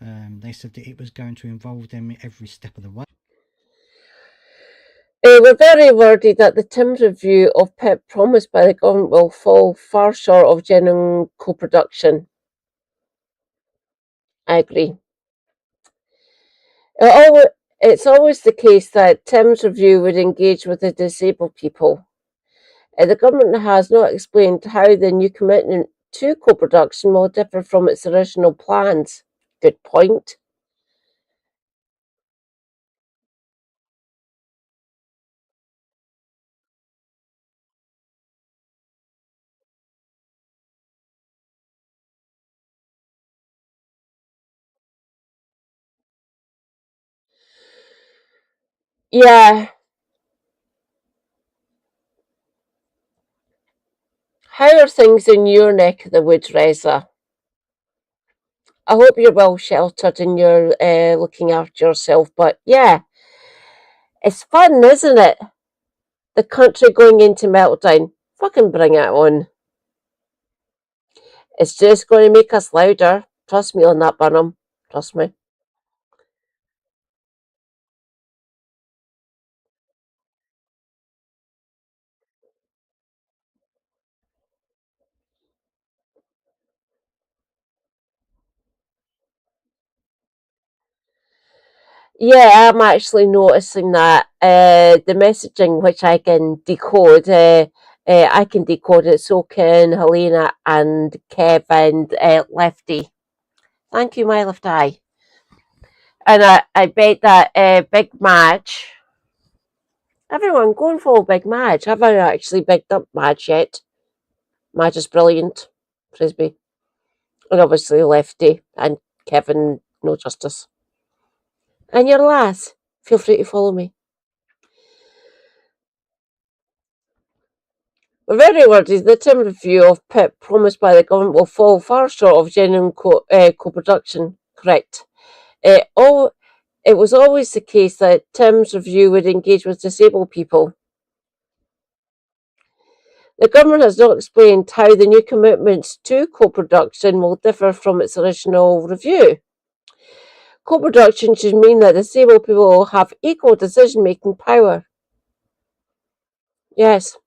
They said that it was going to involve them every step of the way. We're very worried that the Tim's review of PIP promised by the government will fall far short of genuine co-production. I agree. It's always the case that Tim's review would engage with the disabled people. The government has not explained how the new commitment to co-production will differ from its original plans. Good point. Yeah. How are things in your neck of the woods, Reza? I hope you're well sheltered and you're looking after yourself. But yeah, it's fun, isn't it? The country going into meltdown. Fucking bring it on. It's just going to make us louder. Trust me on that, Burnham. Trust me. Yeah, I'm actually noticing that the messaging which I can decode, I can decode it. So can Helena and Kev and Lefty. Thank you, my left eye. And I bet that Big Madge. Everyone, go and follow Big Madge. I haven't actually picked up Madge yet. Madge is brilliant. Frisbee. And obviously Lefty and Kevin, no justice. And your lass, feel free to follow me. The very word is the term review of PIP promised by the government will fall far short of genuine co-production. Correct. It was always the case that Tim's review would engage with disabled people. The government has not explained how the new commitments to co-production will differ from its original review. Co-production should mean that disabled people will have equal decision-making power. Yes.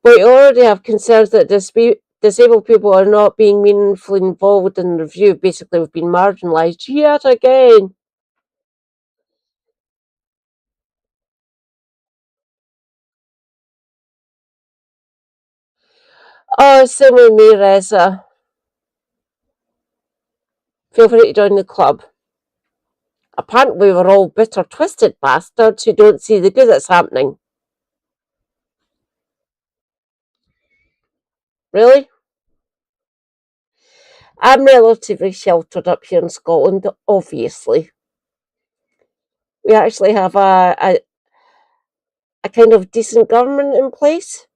But you already have concerns that disabled people are not being meaningfully involved in the review. Basically, we've been marginalised yet again. Oh, same with me, Reza. Feel free to join the club. Apparently, we're all bitter, twisted bastards who don't see the good that's happening. Really? I'm relatively sheltered up here in Scotland, obviously. We actually have a kind of decent government in place.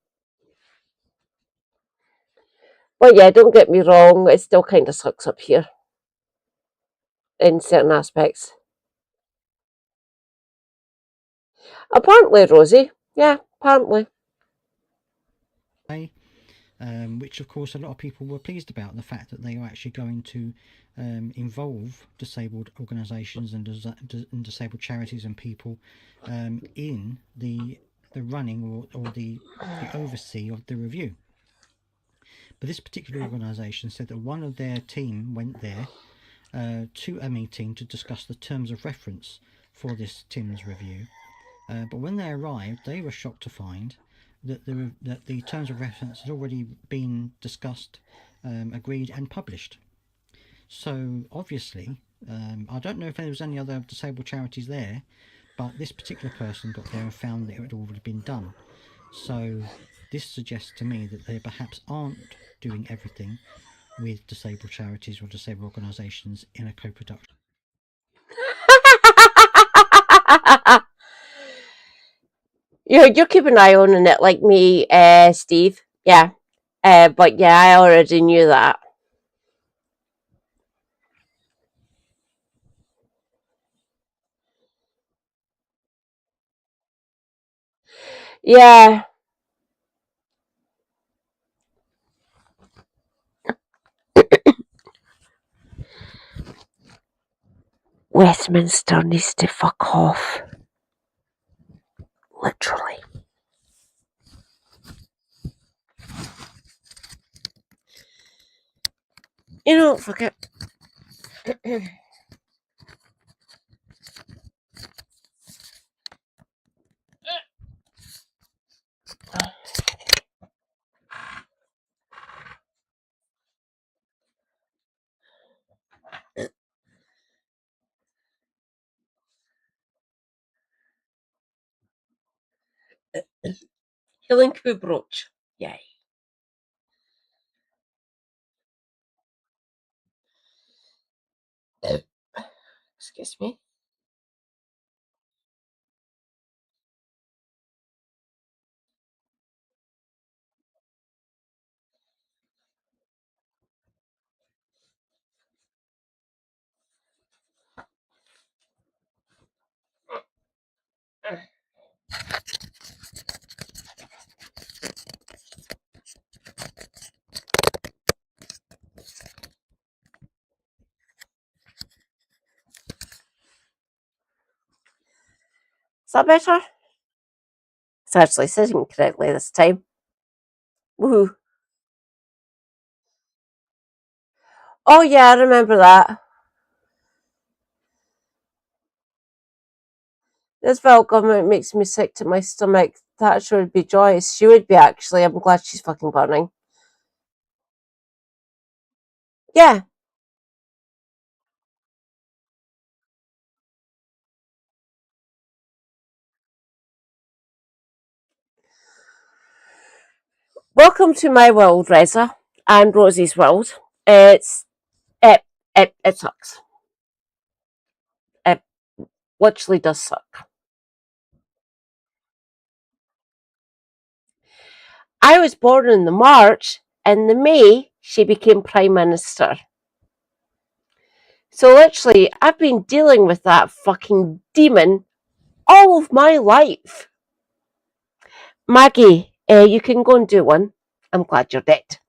But yeah, don't get me wrong, it still kind of sucks up here in certain aspects. Apparently, Rosie. Yeah, apparently. Which of course a lot of people were pleased about, the fact that they are actually going to involve disabled organisations and disabled charities and people in the running or the oversee of the review. But this particular organisation said that one of their team went there to a meeting to discuss the terms of reference for this Tim's review. But when they arrived, they were shocked to find that the terms of reference had already been discussed, agreed and published. So obviously, I don't know if there was any other disabled charities there, but this particular person got there and found that it had already been done. So this suggests to me that they perhaps aren't doing everything with disabled charities or disabled organisations in a co-production. You're keeping an eye on it like me, Steve. Yeah. But yeah, I already knew that. Yeah. Westminster needs to fuck off. Literally. You know, fuck it. Healing Poo brooch. Yay. Excuse me. Is that better? It's actually sitting correctly this time. Woohoo. Oh yeah, I remember that. This felt government makes me sick to my stomach. Thatcher would be Joyce. She would be, actually. I'm glad she's fucking burning. Yeah. Welcome to my world, Reza, and Rosie's world. It sucks. It literally does suck. I was born in the March. In the May, she became Prime Minister. So literally, I've been dealing with that fucking demon all of my life. Maggie, you can go and do one. I'm glad you're dead.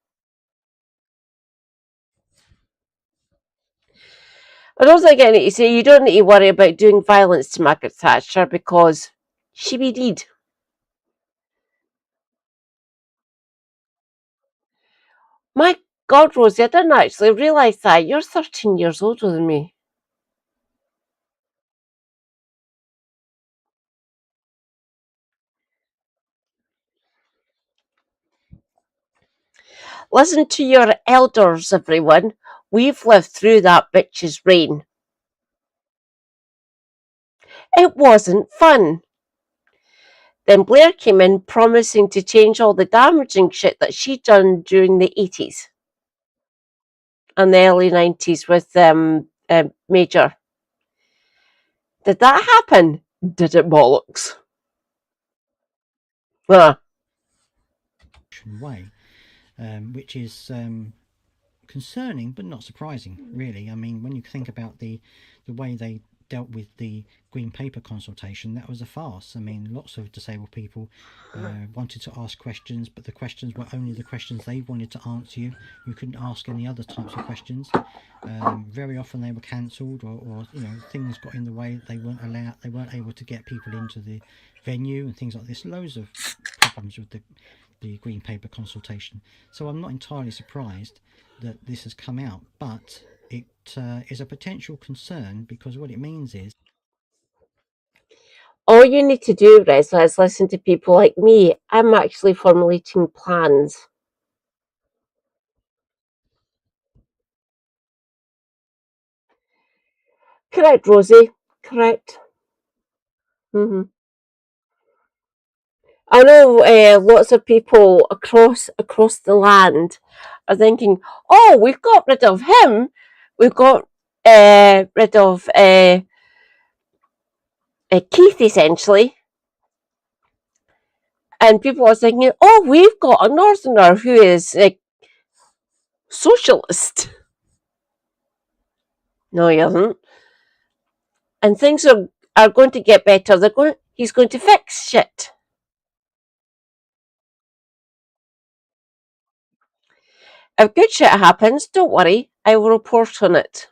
I don't think I need to say you don't need to worry about doing violence to Margaret Thatcher because she be dead. My God, Rosie, I didn't actually realise that. You're 13 years older than me. Listen to your elders, everyone. We've lived through that bitch's reign. It wasn't fun. Then Blair came in promising to change all the damaging shit that she'd done during the 80s and the early 90s with Major. Did that happen? Did it, bollocks? Way, which is concerning but not surprising, really. I mean, when you think about the way they dealt with the Green Paper consultation, that was a farce. I mean, lots of disabled people wanted to ask questions, but the questions were only the questions they wanted to answer you. You couldn't ask any other types of questions. Very often they were cancelled, or you know, things got in the way. They weren't able to get people into the venue and things like this. Loads of problems with the Green Paper consultation. So I'm not entirely surprised that this has come out, but it is a potential concern because what it means is all you need to do, Reza, is listen to people like me. I'm actually formulating plans. Correct, Rosie. Correct. I know lots of people across the land are thinking, "Oh, we've got rid of him. We've got rid of Keith, essentially." And people are thinking, "Oh, we've got a Northerner who is socialist." No, he isn't. And things are going to get better. He's going to fix shit. If good shit happens, don't worry, I will report on it.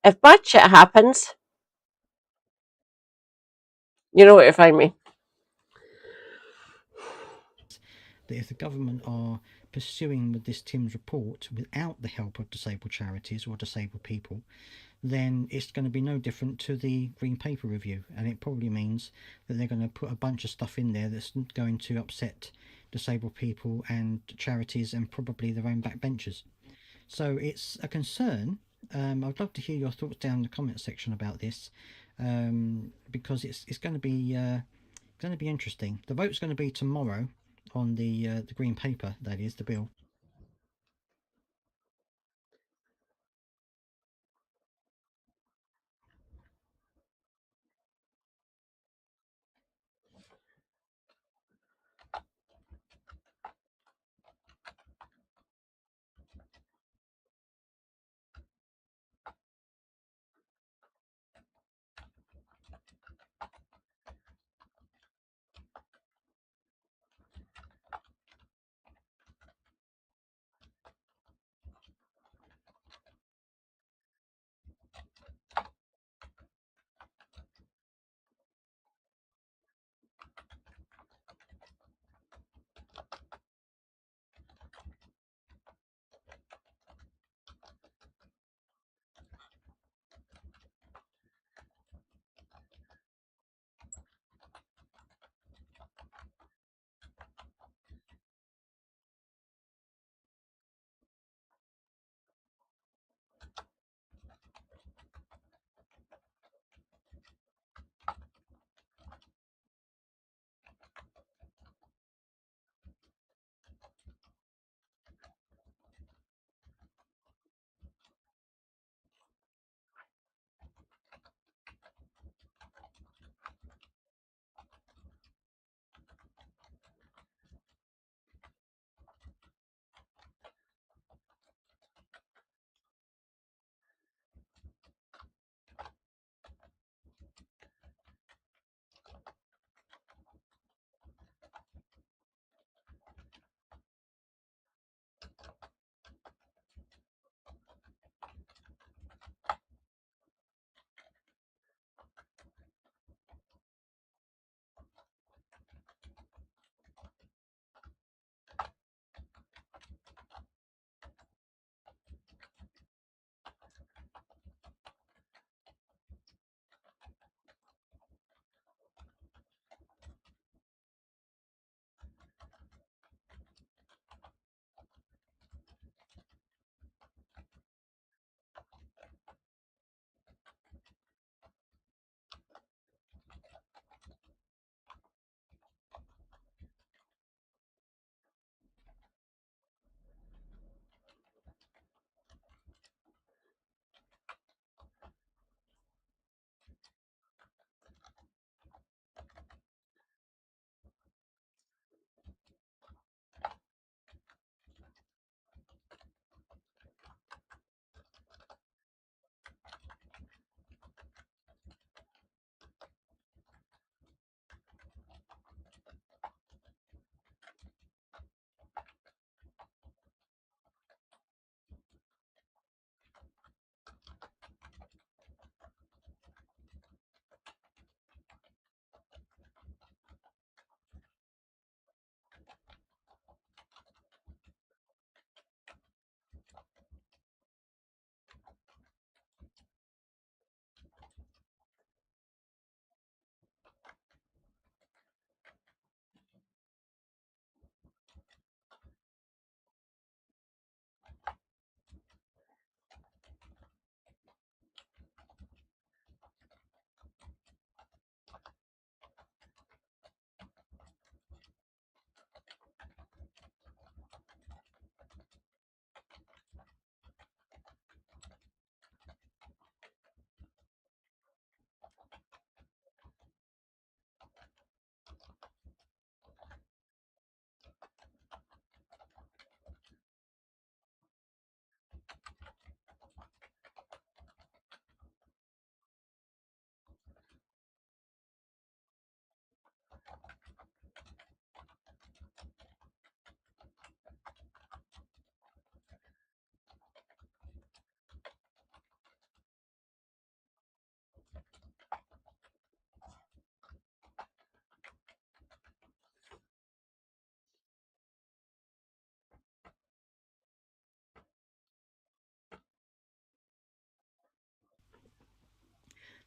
If bad shit happens, you know where to find me. that if the government are pursuing with this Tim's report without the help of disabled charities or disabled people, then it's going to be no different to the Green Paper review, and it probably means that they're going to put a bunch of stuff in there that's going to upset disabled people and charities and probably their own backbenchers. So it's a concern. I'd love to hear your thoughts down in the comment section about this, because it's going to be interesting. The vote's going to be tomorrow on the Green Paper, that is, the bill.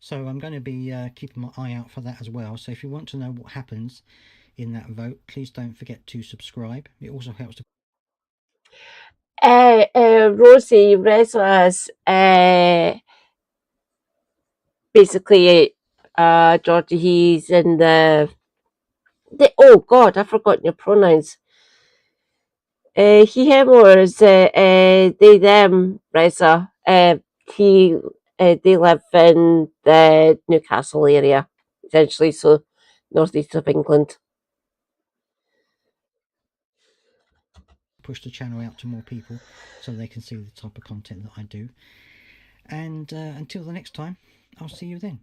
So I'm going to be keeping my eye out for that as well. So if you want to know what happens in that vote, please don't forget to subscribe. It also helps to Rosie Reza's basically Georgie, he's in the oh god, I've forgotten your pronouns. He him or is they them Reza. He they live in the Newcastle area, essentially, so northeast of England. push the channel out to more people so they can see the type of content that I do. And until the next time, I'll see you then.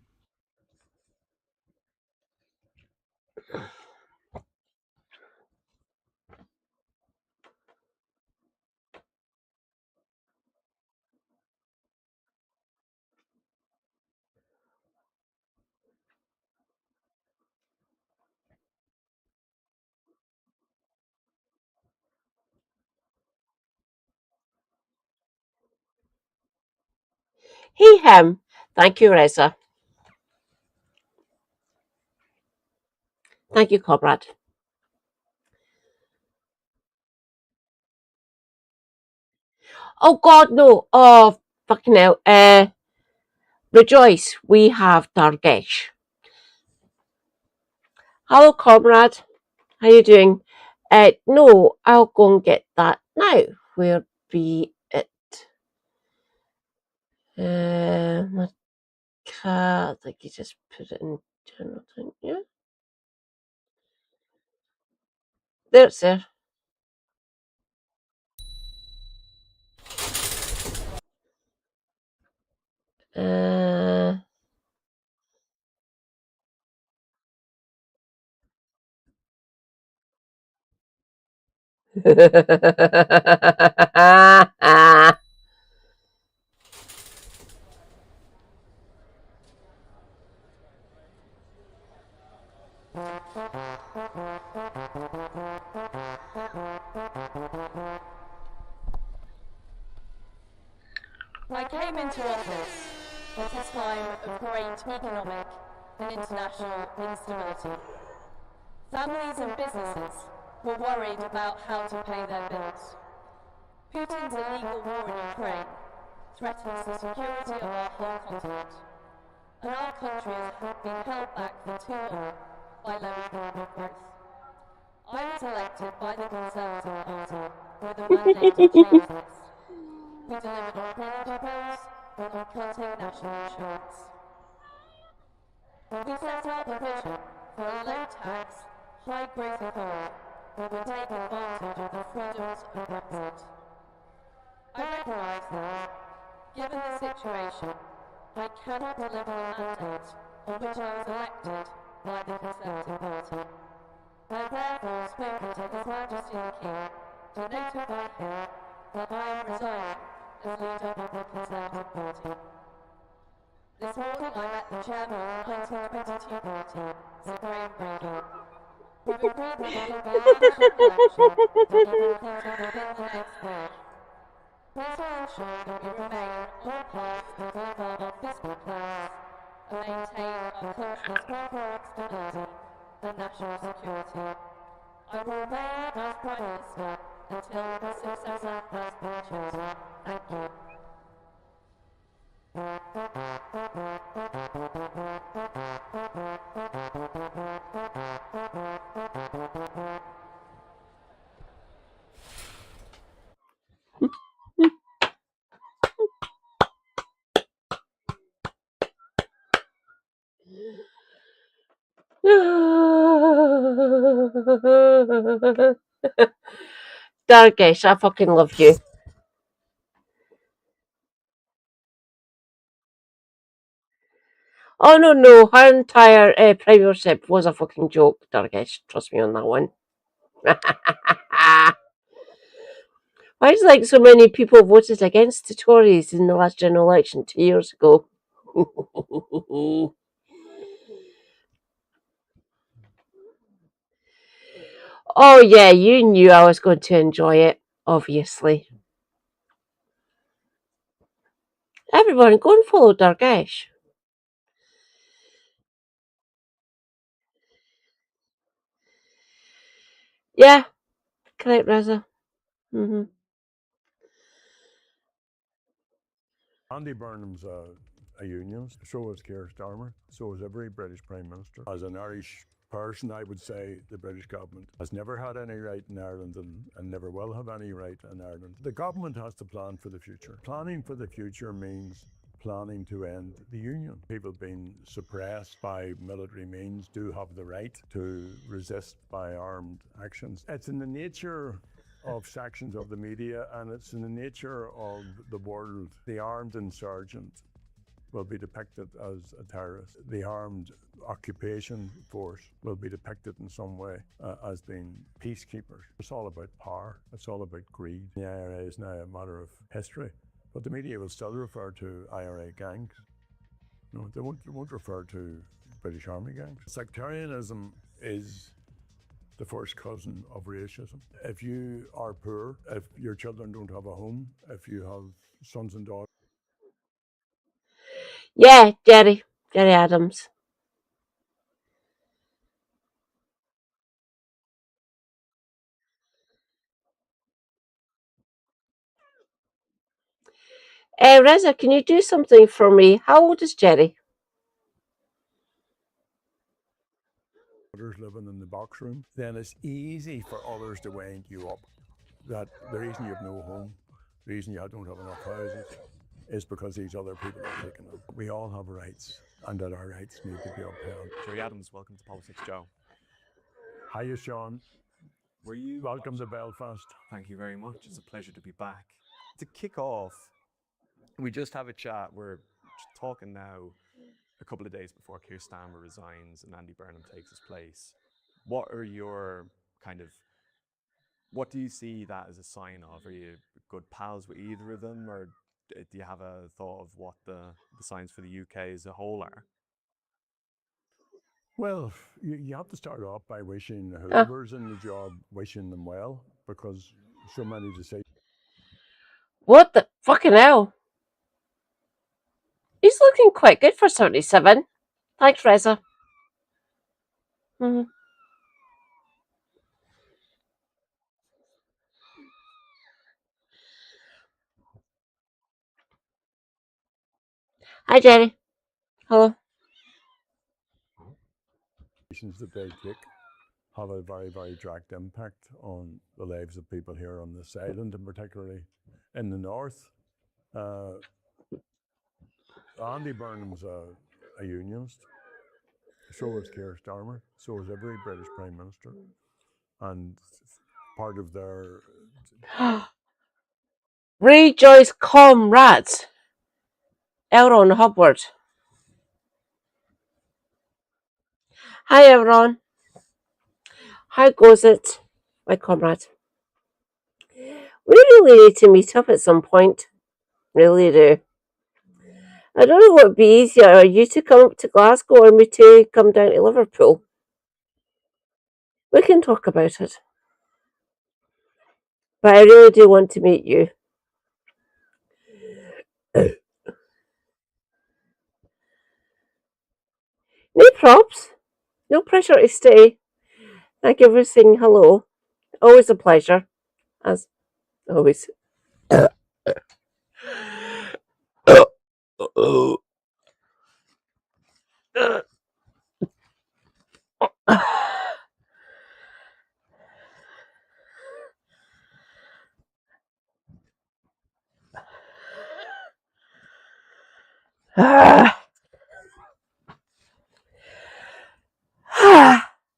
He him. Thank you, Reza. Thank you, comrade. Oh god, no. Oh fucking hell. Rejoice, we have Dargesh. Hello, comrade. How you doing? No, I'll go and get that now. Where be it? My cat. I think you just put it in general, didn't you? There it's there. I came into office at a time of great economic and international instability. Families and businesses were worried about how to pay their bills. Putin's illegal war in Ukraine threatens the security of our whole continent, and our country has been held back for too long by low economic growth. I was elected by the Conservative Party with a mandate to change this. We delivered on pension bills and on cutting national insurance. We set up a vision for a low-tax, high-growth economy that would take advantage of the freedoms of Brexit. I recognise that, given the situation, I cannot deliver a mandate on which I was elected by the Conservative Party. I have therefore spoken to His Majesty the King to notify him that I am resigning as leader of the Conservative Party. This morning I met the chairman of the 1922 party, Sir Graham Brady. We've agreed that there will be an election that will be concluded within the next week. This will ensure that we remain on path to deliver on fiscal plans and maintain our country's proper stability and national security. I will remain as Prime Minister until the successor has been chosen. Thank you. Dargesh, I fucking love you. Oh no, her entire premiership was a fucking joke, Dargesh. Trust me on that one. Why is like so many people voted against the Tories in the last general election 2 years ago? Oh yeah, you knew I was going to enjoy it, obviously. Everyone, go and follow Dargesh. Yeah, correct, Reza. Mm-hmm. Andy Burnham's a unionist, so is Keir Starmer, so is every British Prime Minister. As an Irish person, I would say the British government has never had any right in Ireland and never will have any right in Ireland. The government has to plan for the future. Planning for the future means planning to end the union. People being suppressed by military means do have the right to resist by armed actions. It's in the nature of sections of the media, and it's in the nature of the world. The armed insurgent will be depicted as a terrorist. The armed occupation force will be depicted in some way as being peacekeepers. It's all about power. It's all about greed. The IRA is now a matter of history, but the media will still refer to IRA gangs. No, they won't refer to British Army gangs. Sectarianism is the first cousin of racism. If you are poor, if your children don't have a home, if you have sons and daughters. Yeah, Jerry Adams. Reza, can you do something for me? How old is Jerry? Living in the box room, then it's easy for others to wind you up. That the reason you have no home, the reason you don't have enough houses, is because these other people are taking them. We all have rights, and that our rights need to be upheld. Jerry Adams, welcome to Politics Joe. Hiya, Sean. Were you welcome to Belfast? Thank you very much. It's a pleasure to be back. To kick off, we just have a chat. We're talking now a couple of days before Keir Starmer resigns and Andy Burnham takes his place. What are your what do you see that as a sign of? Are you good pals with either of them, or do you have a thought of what the signs for the UK as a whole are? Well, you have to start off by wishing whoever's in the job, wishing them well, because so many decisions. What the fucking hell? He's looking quite good for 77. Thanks, Reza. Mm-hmm. Hi, Jerry. Hello. That they take have a very, very direct impact on the lives of people here on this island, and particularly in the north. Andy Burnham's a unionist, so is Keir Starmer, so is every British Prime Minister, and part of their Rejoice, comrades. Elron Hubbard. Hi, everyone. How goes it, my comrade? We really need to meet up at some point. Really do. I don't know what would be easier, are you to come up to Glasgow or me to come down to Liverpool? We can talk about it. But I really do want to meet you. No props. No pressure to stay. Thank you for saying hello. Always a pleasure. As always.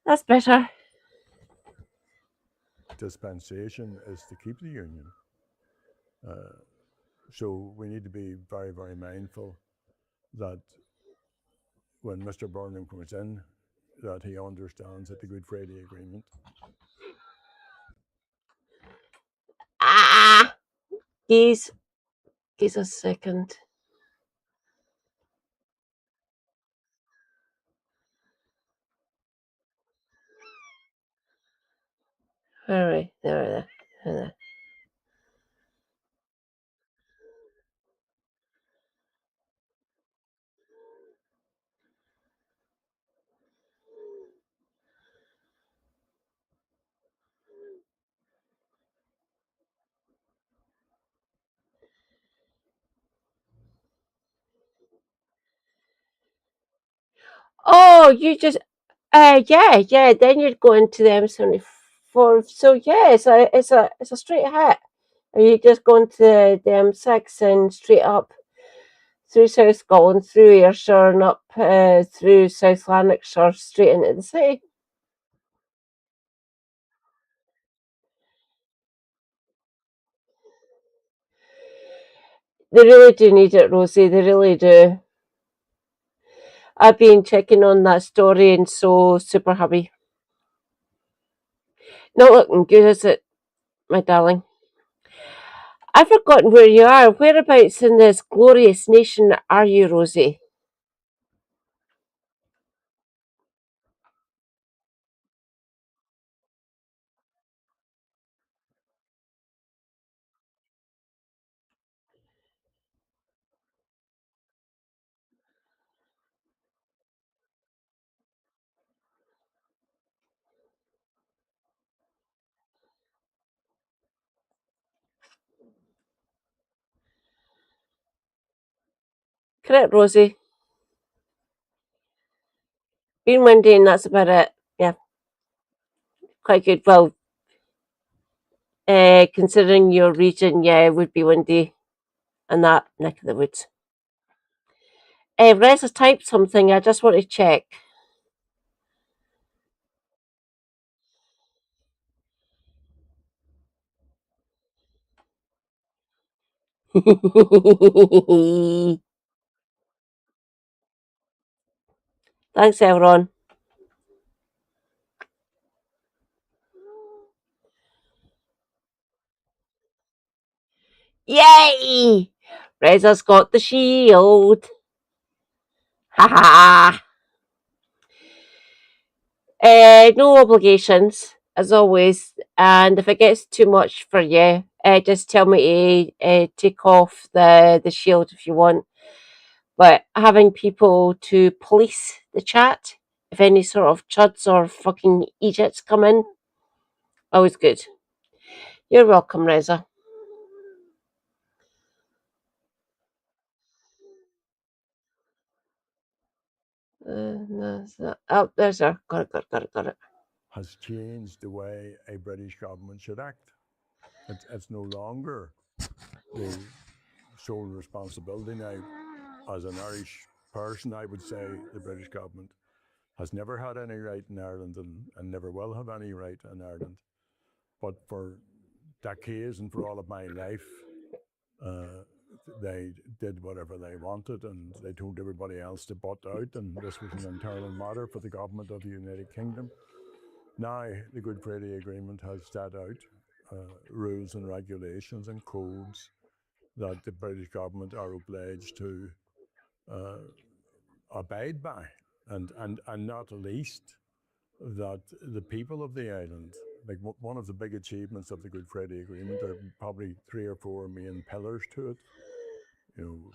That's better. dispensation is to keep the union. So we need to be very, very mindful that when Mr. Burnham comes in, that he understands that the Good Friday Agreement. Geez a second. Alright, there. Oh, you just yeah. Then you'd go into the M74. So yeah, it's a straight hit. Are you just going to the M6 and straight up through South Scotland, through Ayrshire, and up through South Lanarkshire, straight into the city? They really do need it, Rosie. They really do. I've been checking on that story and so super happy. Not looking good, is it, my darling? I've forgotten where you are. Whereabouts in this glorious nation are you, Rosie? Correct, Rosie. Been windy and that's about it. Yeah, quite good. Well, considering your region, yeah, it would be windy in that neck of the woods. Rez has typed something. I just want to check. Thanks, everyone. Yay! Reza's got the shield. Ha ha! No obligations, as always. And if it gets too much for you, just tell me to take off the shield if you want. But having people to police the chat, if any sort of chuds or fucking Egypts come in, always good. You're welcome, Reza. Oh, there's her. Got it. Has changed the way a British government should act. It's no longer the sole responsibility now. As an Irish person, I would say the British government has never had any right in Ireland and never will have any right in Ireland. But for decades and for all of my life, they did whatever they wanted and they told everybody else to butt out, and this was an internal matter for the government of the United Kingdom. Now, the Good Friday Agreement has set out rules and regulations and codes that the British government are obliged to abide by, and not least that the people of the island, like one of the big achievements of the Good Friday Agreement, there are probably 3 or 4 main pillars to it. You know,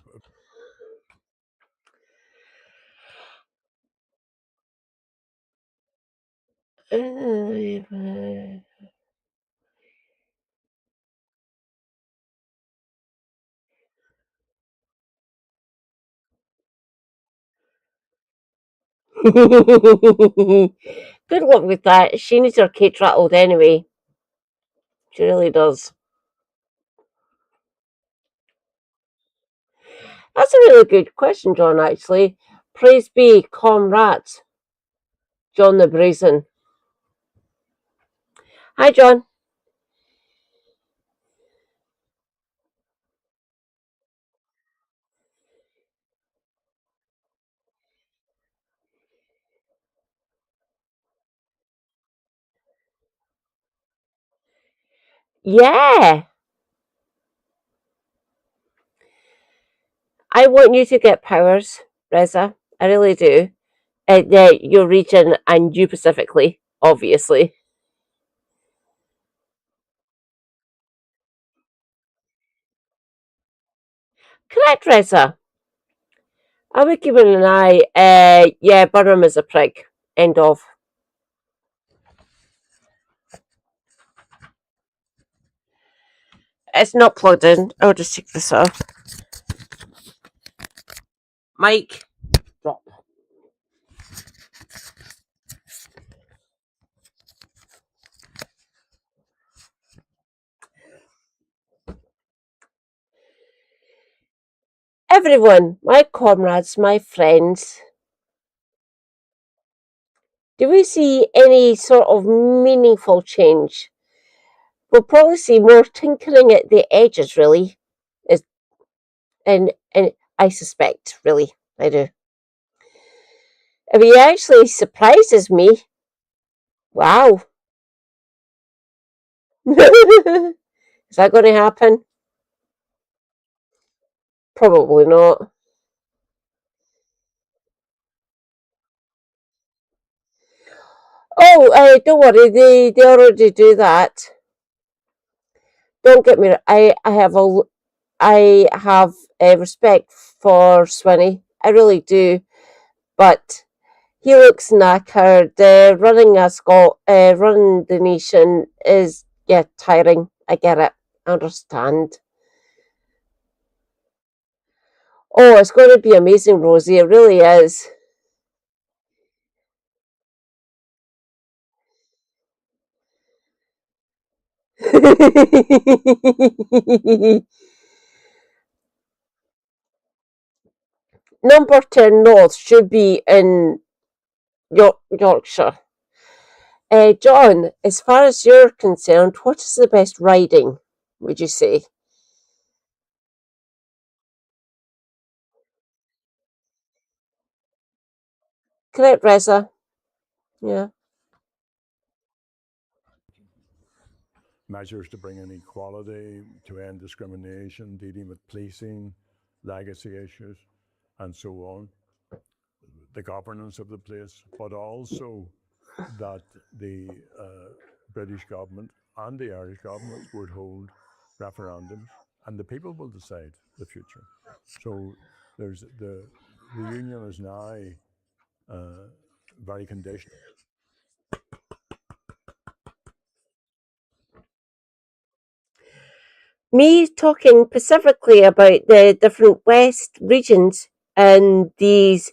Good luck with that. She needs her cake rattled anyway. She really does. That's a really good question, John, actually. Praise be, comrades. John the Brazen. Hi, John. Yeah. I want you to get powers, Reza. I really do. Your region and you specifically, obviously. Correct, Reza. I would keep an eye. Yeah, Burnham is a prick. End of. It's not plugged in. I'll just take this off. Mike, drop. Everyone, my comrades, my friends, do we see any sort of meaningful change? We'll probably see more tinkering at the edges, really. And I suspect, really, I do. If he actually surprises me, wow. Is that going to happen? Probably not. Oh, don't worry, they already do that. Don't get me. I have respect for Swinney. I really do, but he looks knackered. Running the nation is tiring. I get it. I understand. Oh, it's going to be amazing, Rosie. It really is. Number 10 North should be in Yorkshire. John, as far as you're concerned, what is the best riding, would you say? Correct, Reza. Yeah. Measures to bring in equality, to end discrimination, dealing with policing, legacy issues, and so on. The governance of the place, but also that the British government and the Irish government would hold referendums, and the people will decide the future. So there's the union is now very conditional. Me talking specifically about the different West regions and these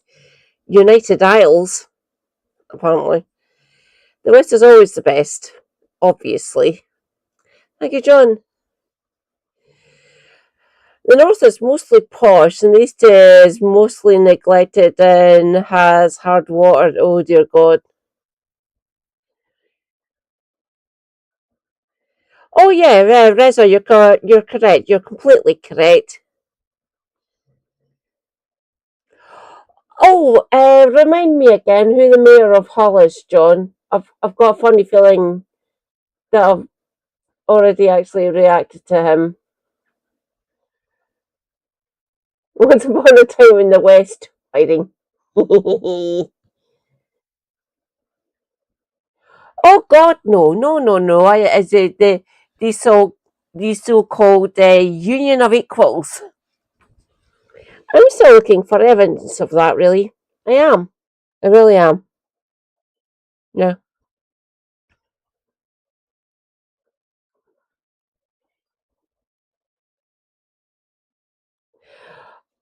United Isles, apparently. The West is always the best, obviously. Thank you, John. The North is mostly posh, and the East is mostly neglected and has hard water. Oh, dear God. Oh, yeah, Reza, you're correct. You're completely correct. Oh, remind me again who the mayor of Hull is, John. I've got a funny feeling that I've already actually reacted to him. Once upon a time in the West, fighting. Oh God, no, no, no, no! Is it these so-called union of equals? I'm still looking for evidence of that. Really, I am. I really am. Yeah.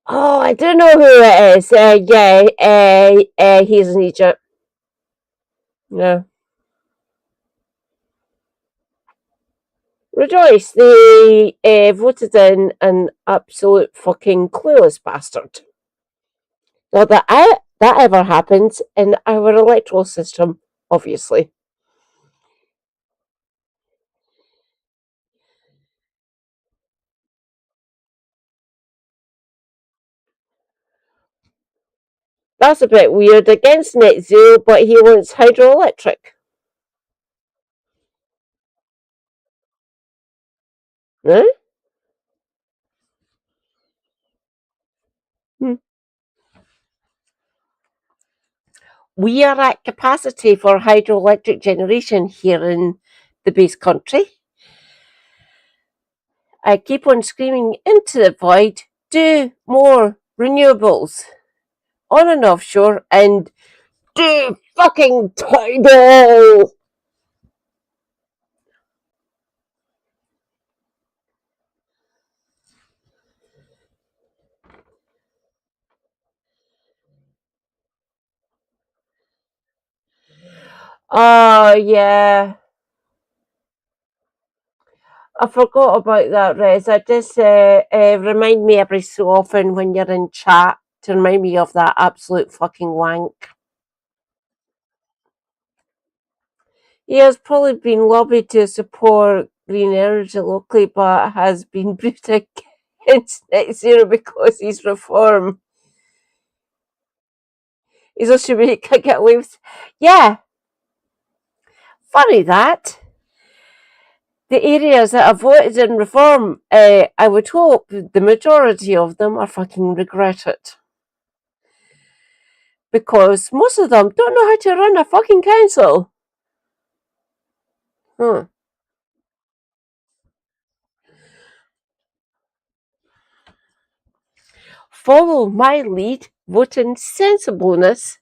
Oh, I don't know who it is. Yeah, he's in Egypt. Yeah. Rejoice, they voted in an absolute fucking clueless bastard. Not that that ever happens in our electoral system, obviously. That's a bit weird. Against net zero, but he wants hydroelectric. Huh? Hmm. We are at capacity for hydroelectric generation here in the base country. I keep on screaming into the void, do more renewables on and offshore and do fucking tidal. Oh, yeah. I forgot about that, Rez. I just remind me every so often when you're in chat to remind me of that absolute fucking wank. He has probably been lobbied to support green energy locally, but has been briefed against net zero because he's reform. He's also really can't get away with. Yeah, funny that. The areas that have voted in reform, I would hope the majority of them are fucking regret it. Because most of them don't know how to run a fucking council. Follow my lead, vote in sensibleness,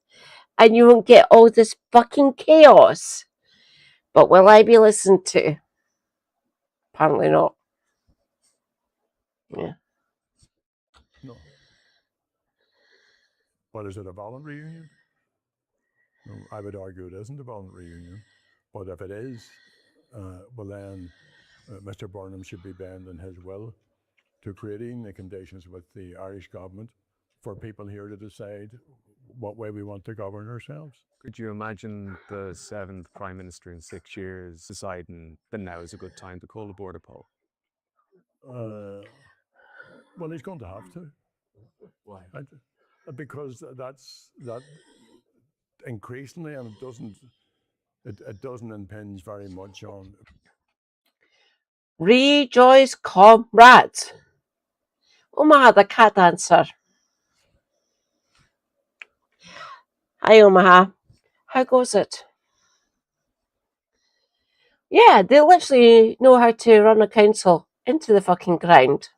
and you won't get all this fucking chaos. But will I be listened to? Apparently not. Yeah. No. But is it a voluntary union? No, I would argue it isn't a voluntary union. But if it is, well then Mr. Burnham should be bending his will to creating the conditions with the Irish government for people here to decide what way we want to govern ourselves. Could you imagine the 7th Prime Minister in 6 years deciding that now is a good time to call a border poll? Well, he's going to have to. Why? Because that increasingly, and it doesn't impinge very much on. Rejoice, comrades. Omaha, the cat dancer. Hi, Omaha. How goes it? Yeah, they literally know how to run a council into the fucking ground.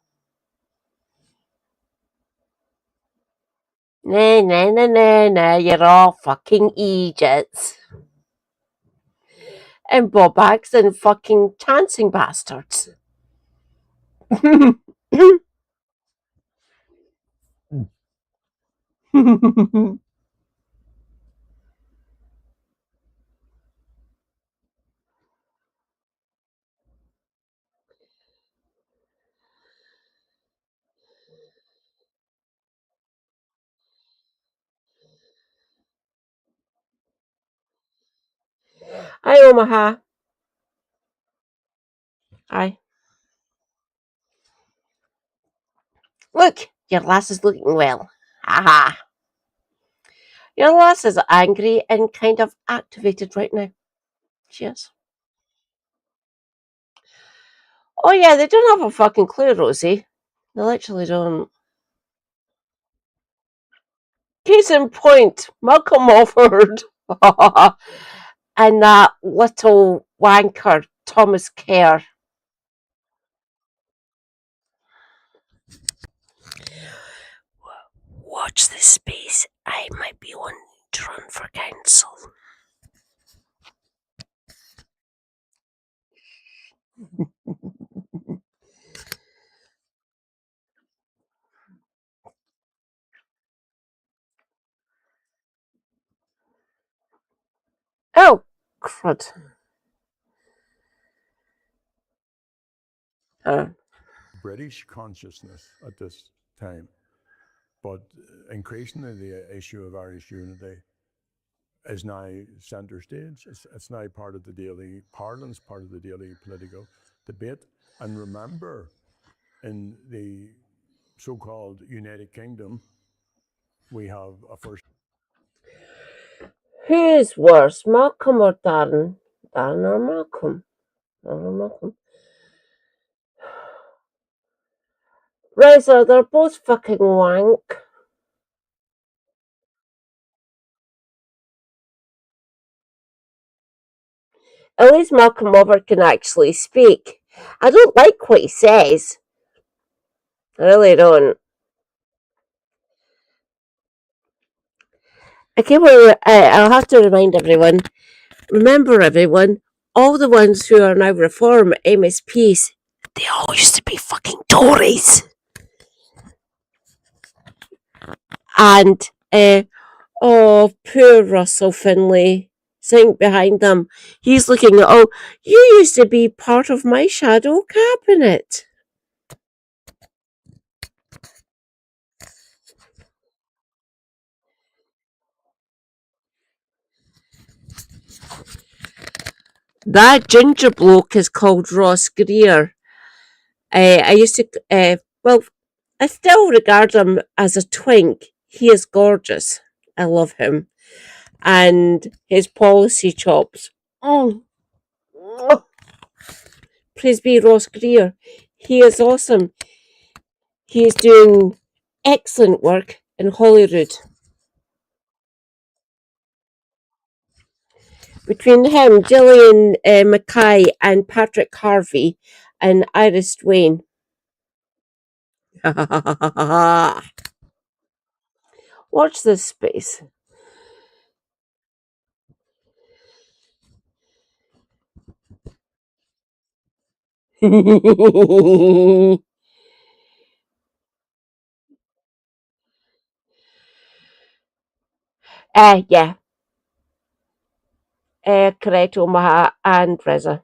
Nah, you're all fucking idiots. And bobbags and fucking chancing bastards. Hi, Omaha. Hi. Look, your lass is looking well. Haha. Your lass is angry and kind of activated right now. She is. Oh yeah, they don't have a fucking clue, Rosie. They literally don't. Case in point, Malcolm offered. And that little wanker, Thomas Kerr. Watch this space. I might be one to run for council. Oh, crud. British consciousness at this time, but increasingly the issue of Irish unity is now centre stage. It's now part of the daily parlance, part of the daily political debate. And remember, in the so-called United Kingdom, we have a first. Who is worse, Malcolm or Darren? Darren or Malcolm? Darren or Malcolm? Reza, they're both fucking wank. At least Malcolm Over can actually speak. I don't like what he says. I really don't. Okay, well, I'll have to remind everyone. Remember, everyone, all the ones who are now Reform MSPs, they all used to be fucking Tories. And, oh, poor Russell Finlay. sitting behind them. He's looking at, oh, you used to be part of my shadow cabinet. That ginger bloke is called Ross Greer. I used to, well, I still regard him as a twink. He is gorgeous. I love him. And his policy chops. Oh, please be Ross Greer. He is awesome. He is doing excellent work in Holyrood. Between him, Gillian Mackay, and Patrick Harvey, and Iris Dwayne. Watch this space. Yeah. Correct, Omaha and Reza.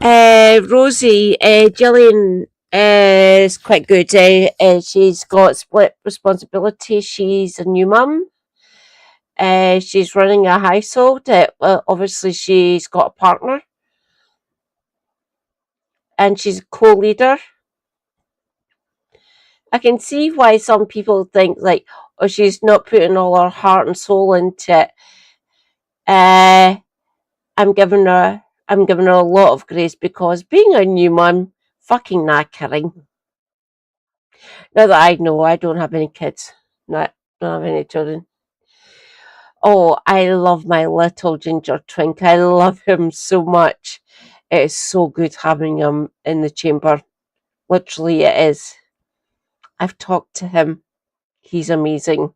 Rosie, Gillian is quite good. She's got split responsibility. She's a new mum. She's running a household. Obviously, she's got a partner. And she's a co-leader. I can see why some people think, like, oh, she's not putting all her heart and soul into it. I'm giving her a lot of grace, because being a new mum, fucking knackering. Now that I know, I don't have any kids. No, don't have any children. Oh, I love my little ginger twink. I love him so much. It is so good having him in the chamber. Literally, it is. I've talked to him. He's amazing.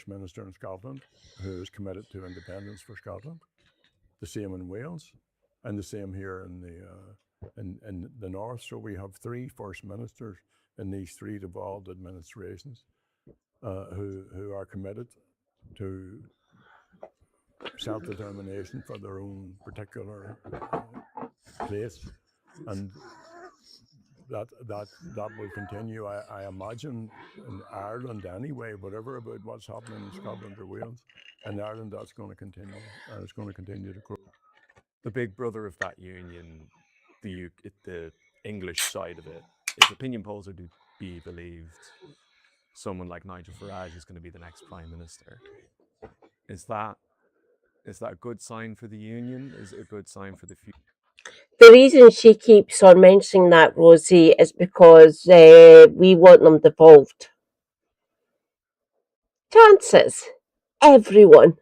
Minister in Scotland who is committed to independence for Scotland. The same in Wales, and the same here in the north. So we have three first ministers in these three devolved administrations who are committed to self-determination for their own particular place, and that will continue. I imagine in Ireland anyway, whatever about what's happening in Scotland or Wales. In Ireland, that's going to continue, and it's going to continue to grow. The big brother of that union, the English side of it, if opinion polls are to be believed, someone like Nigel Farage is going to be the next prime minister. Is that a good sign for the union? Is it a good sign for the future? The reason she keeps on mentioning that, Rosie, is because we want them devolved. Chances. Everyone.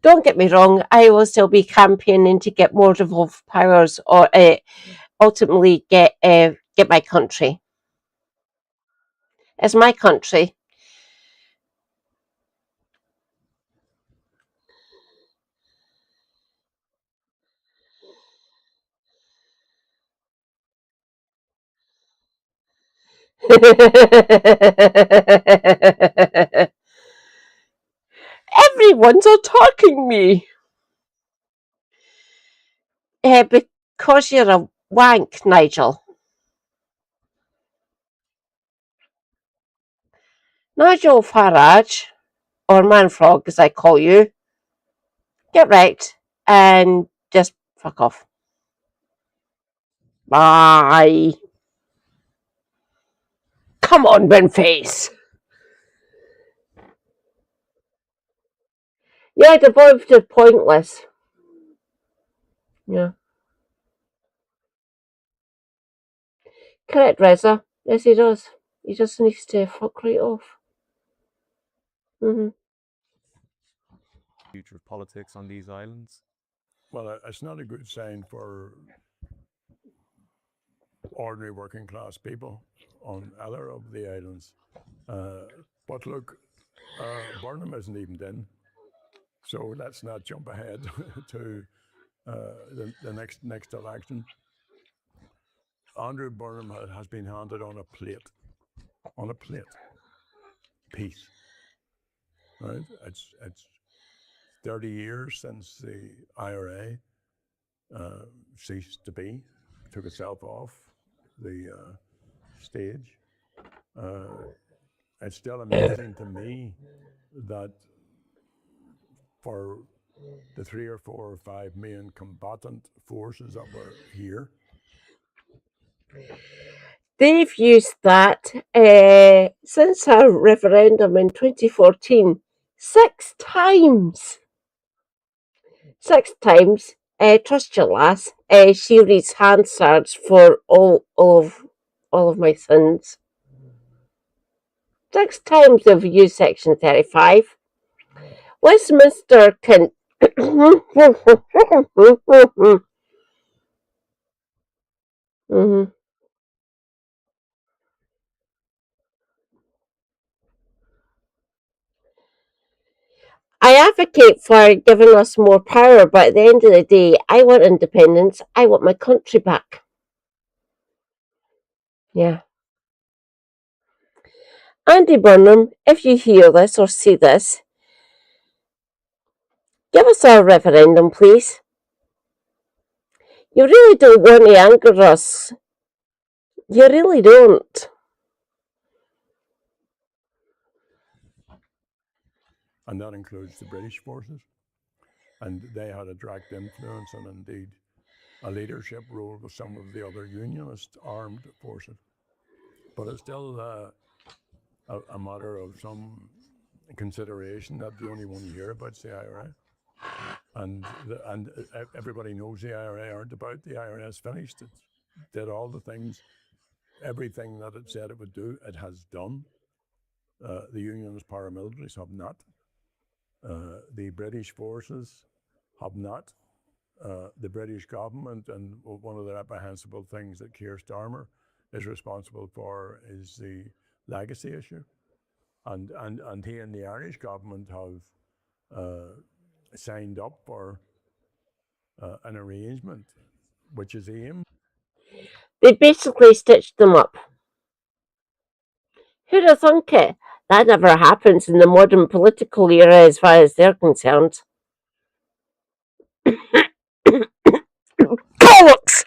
Don't get me wrong, I will still be campaigning to get more devolved powers, or ultimately get my country. It's my country. Everyone's attacking me. Because you're a wank, Nigel. Nigel Farage, or Manfrog as I call you, get wrecked and just fuck off. Bye. Come on, Benface. Yeah, devolved is pointless. Yeah. Correct, Reza. Yes, he does. He just needs to fuck right off. Future of politics on these islands? Well, it's not a good sign for ordinary working class people on other of the islands. But look, Burnham isn't even in, so let's not jump ahead to the next election. Andrew Burnham has been handed on a plate, peace. Right? It's 30 years since the IRA ceased to be, took itself off the stage. It's still amazing to me that for the 3 or 4 or 5 main combatant forces that were here, They've used that since our referendum in 2014 6 times. 6 times. Trust your lass. She reads Hansard's for all of my sins. 6 times they've used Section 35. Westminster can. Mhm. I advocate for giving us more power, but at the end of the day, I want independence. I want my country back. Yeah. Andy Burnham, if you hear this or see this, give us a referendum, please. You really don't want to anger us. You really don't. and that includes the British forces. And they had a direct influence and indeed a leadership role with some of the other unionist armed forces. But it's still a matter of some consideration that the only one you hear about is the IRA. And everybody knows the IRA aren't about. The IRA is finished. It did all the things, everything that it said it would do, it has done. The unionist paramilitaries have not. The British forces have not. The British government, and one of the reprehensible things that Keir Starmer is responsible for is the legacy issue. And he and the Irish government have signed up for an arrangement which is aimed. They basically stitched them up. Who'd have thunk it? That never happens in the modern political era as far as they're concerned. Bollocks!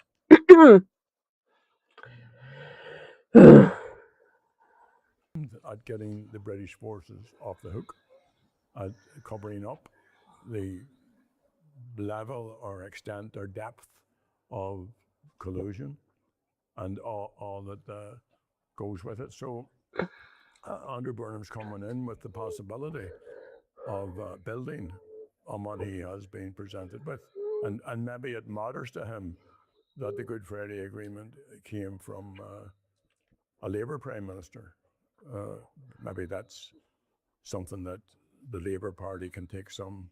At getting the British forces off the hook, at covering up the level or extent or depth of collusion and all that goes with it. So Andrew Burnham's coming in with the possibility of building on what he has been presented with. And maybe it matters to him that the Good Friday Agreement came from a Labour Prime Minister. Maybe that's something that the Labour Party can take some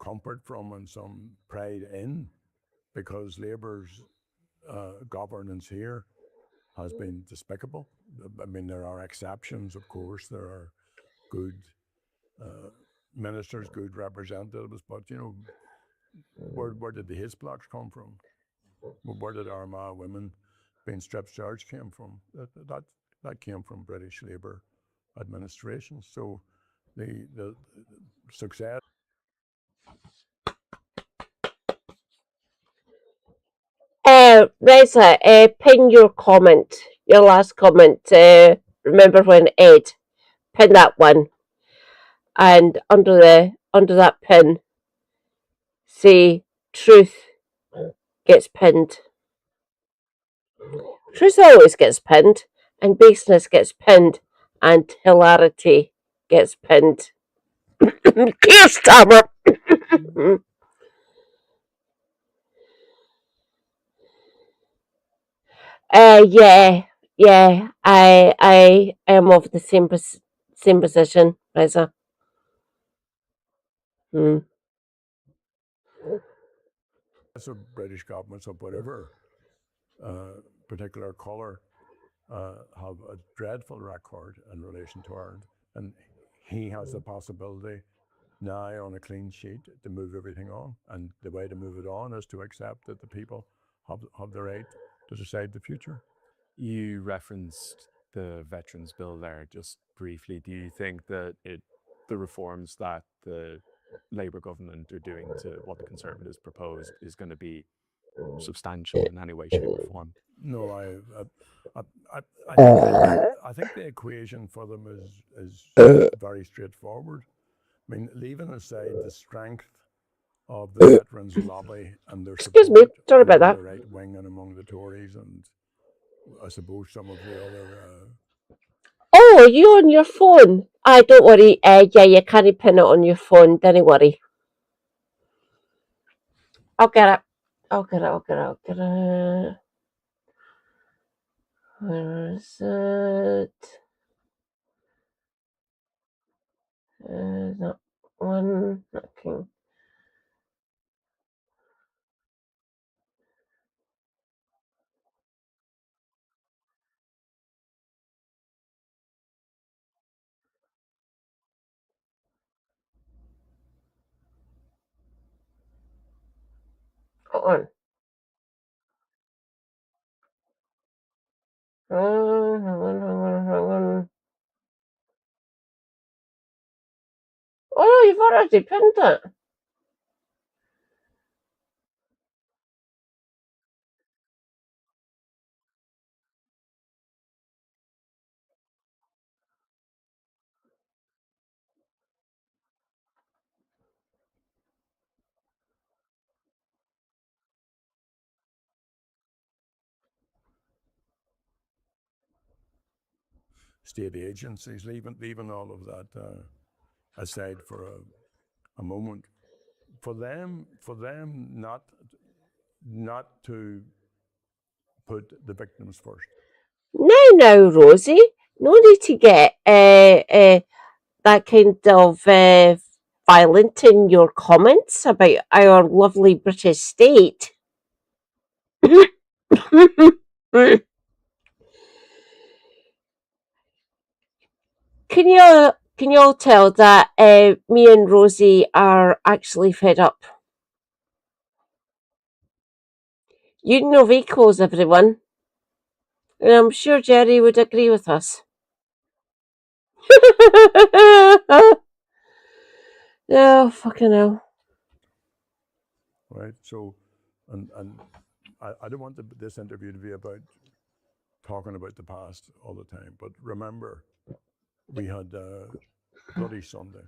comfort from and some pride in, because Labour's governance here has been despicable. I mean, there are exceptions, of course. There are good ministers, good representatives, but you know, where did the His blocks come from? Where did Armagh women being strip searched came from? That came from British Labour administration. So the success. Reza, pin your comment, your last comment. Remember when Ed, pin that one, and under that pin, say truth gets pinned. Truth always gets pinned, and baseness gets pinned, and hilarity gets pinned. Keir Starmer. Yeah. I am of the same position, Reza. So British governments of whatever particular colour have a dreadful record in relation to Ireland, and he has the possibility now on a clean sheet to move everything on, and the way to move it on is to accept that the people have the right to decide the future. You referenced the Veterans Bill there just briefly. Do you think that the reforms that the Labour government are doing to what the Conservatives proposed is going to be substantial in any way, shape, or form? No, I think the equation for them is very straightforward. I mean, leaving aside the strength of the veterans lobby and their Excuse me, support sorry about among that. the right wing and among the Tories, and I suppose some of the other. Oh, are you on your phone? Don't worry. Yeah, you can't pin it on your phone. Don't worry. I'll get it. I'll get it. Where is it? That one. Okay. Hold on. Hang on. Oh, you've already pinned it. State agencies, leaving all of that aside for a moment, for them not to put the victims first. Now, Rosie. No need to get that kind of violent in your comments about our lovely British state. Can you all tell that me and Rosie are actually fed up? You know vehicles, everyone. And I'm sure Jerry would agree with us. Oh, fucking hell. Right. So, and I don't want this interview to be about talking about the past all the time, but remember, we had Bloody Sunday.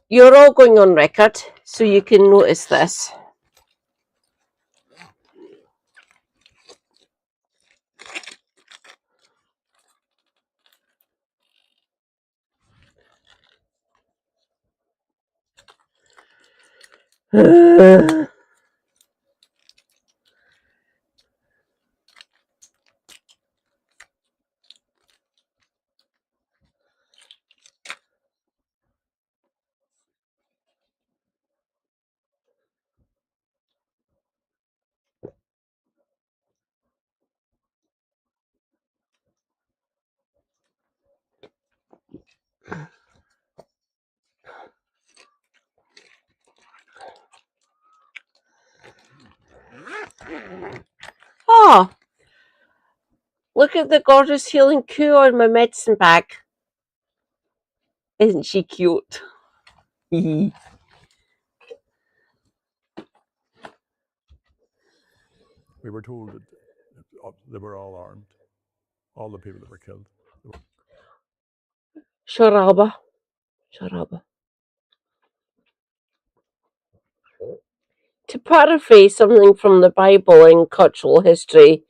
You're all going on record, so you can notice this. Oh, look at the gorgeous healing coo on my medicine bag. Isn't she cute? We were told that they were all armed, all the people that were killed. Sharaba. To paraphrase something from the Bible in cultural history,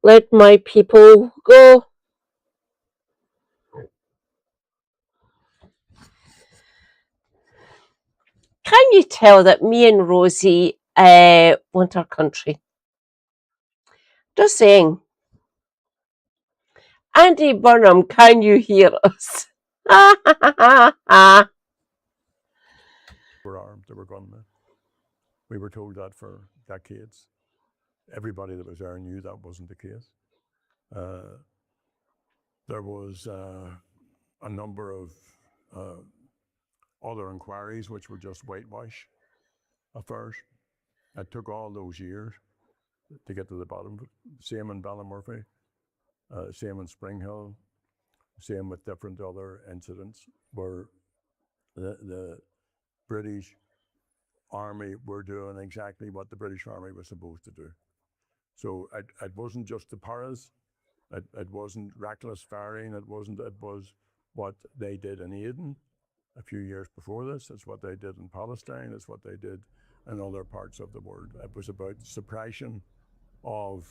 let my people go. Can you tell that me and Rosie want our country? Just saying. Andy Burnham, can you hear us? Were armed, they were gunmen. We were told that for decades. Everybody that was there knew that wasn't the case. There was a number of other inquiries which were just whitewash affairs. It took all those years to get to the bottom of it. Same in Ballymurphy, same in Spring Hill, same with different other incidents where the British Army were doing exactly what the British Army was supposed to do. So it wasn't just the paras, it wasn't reckless firing, it was what they did in Aden a few years before this, it's what they did in Palestine, it's what they did in other parts of the world. It was about suppression of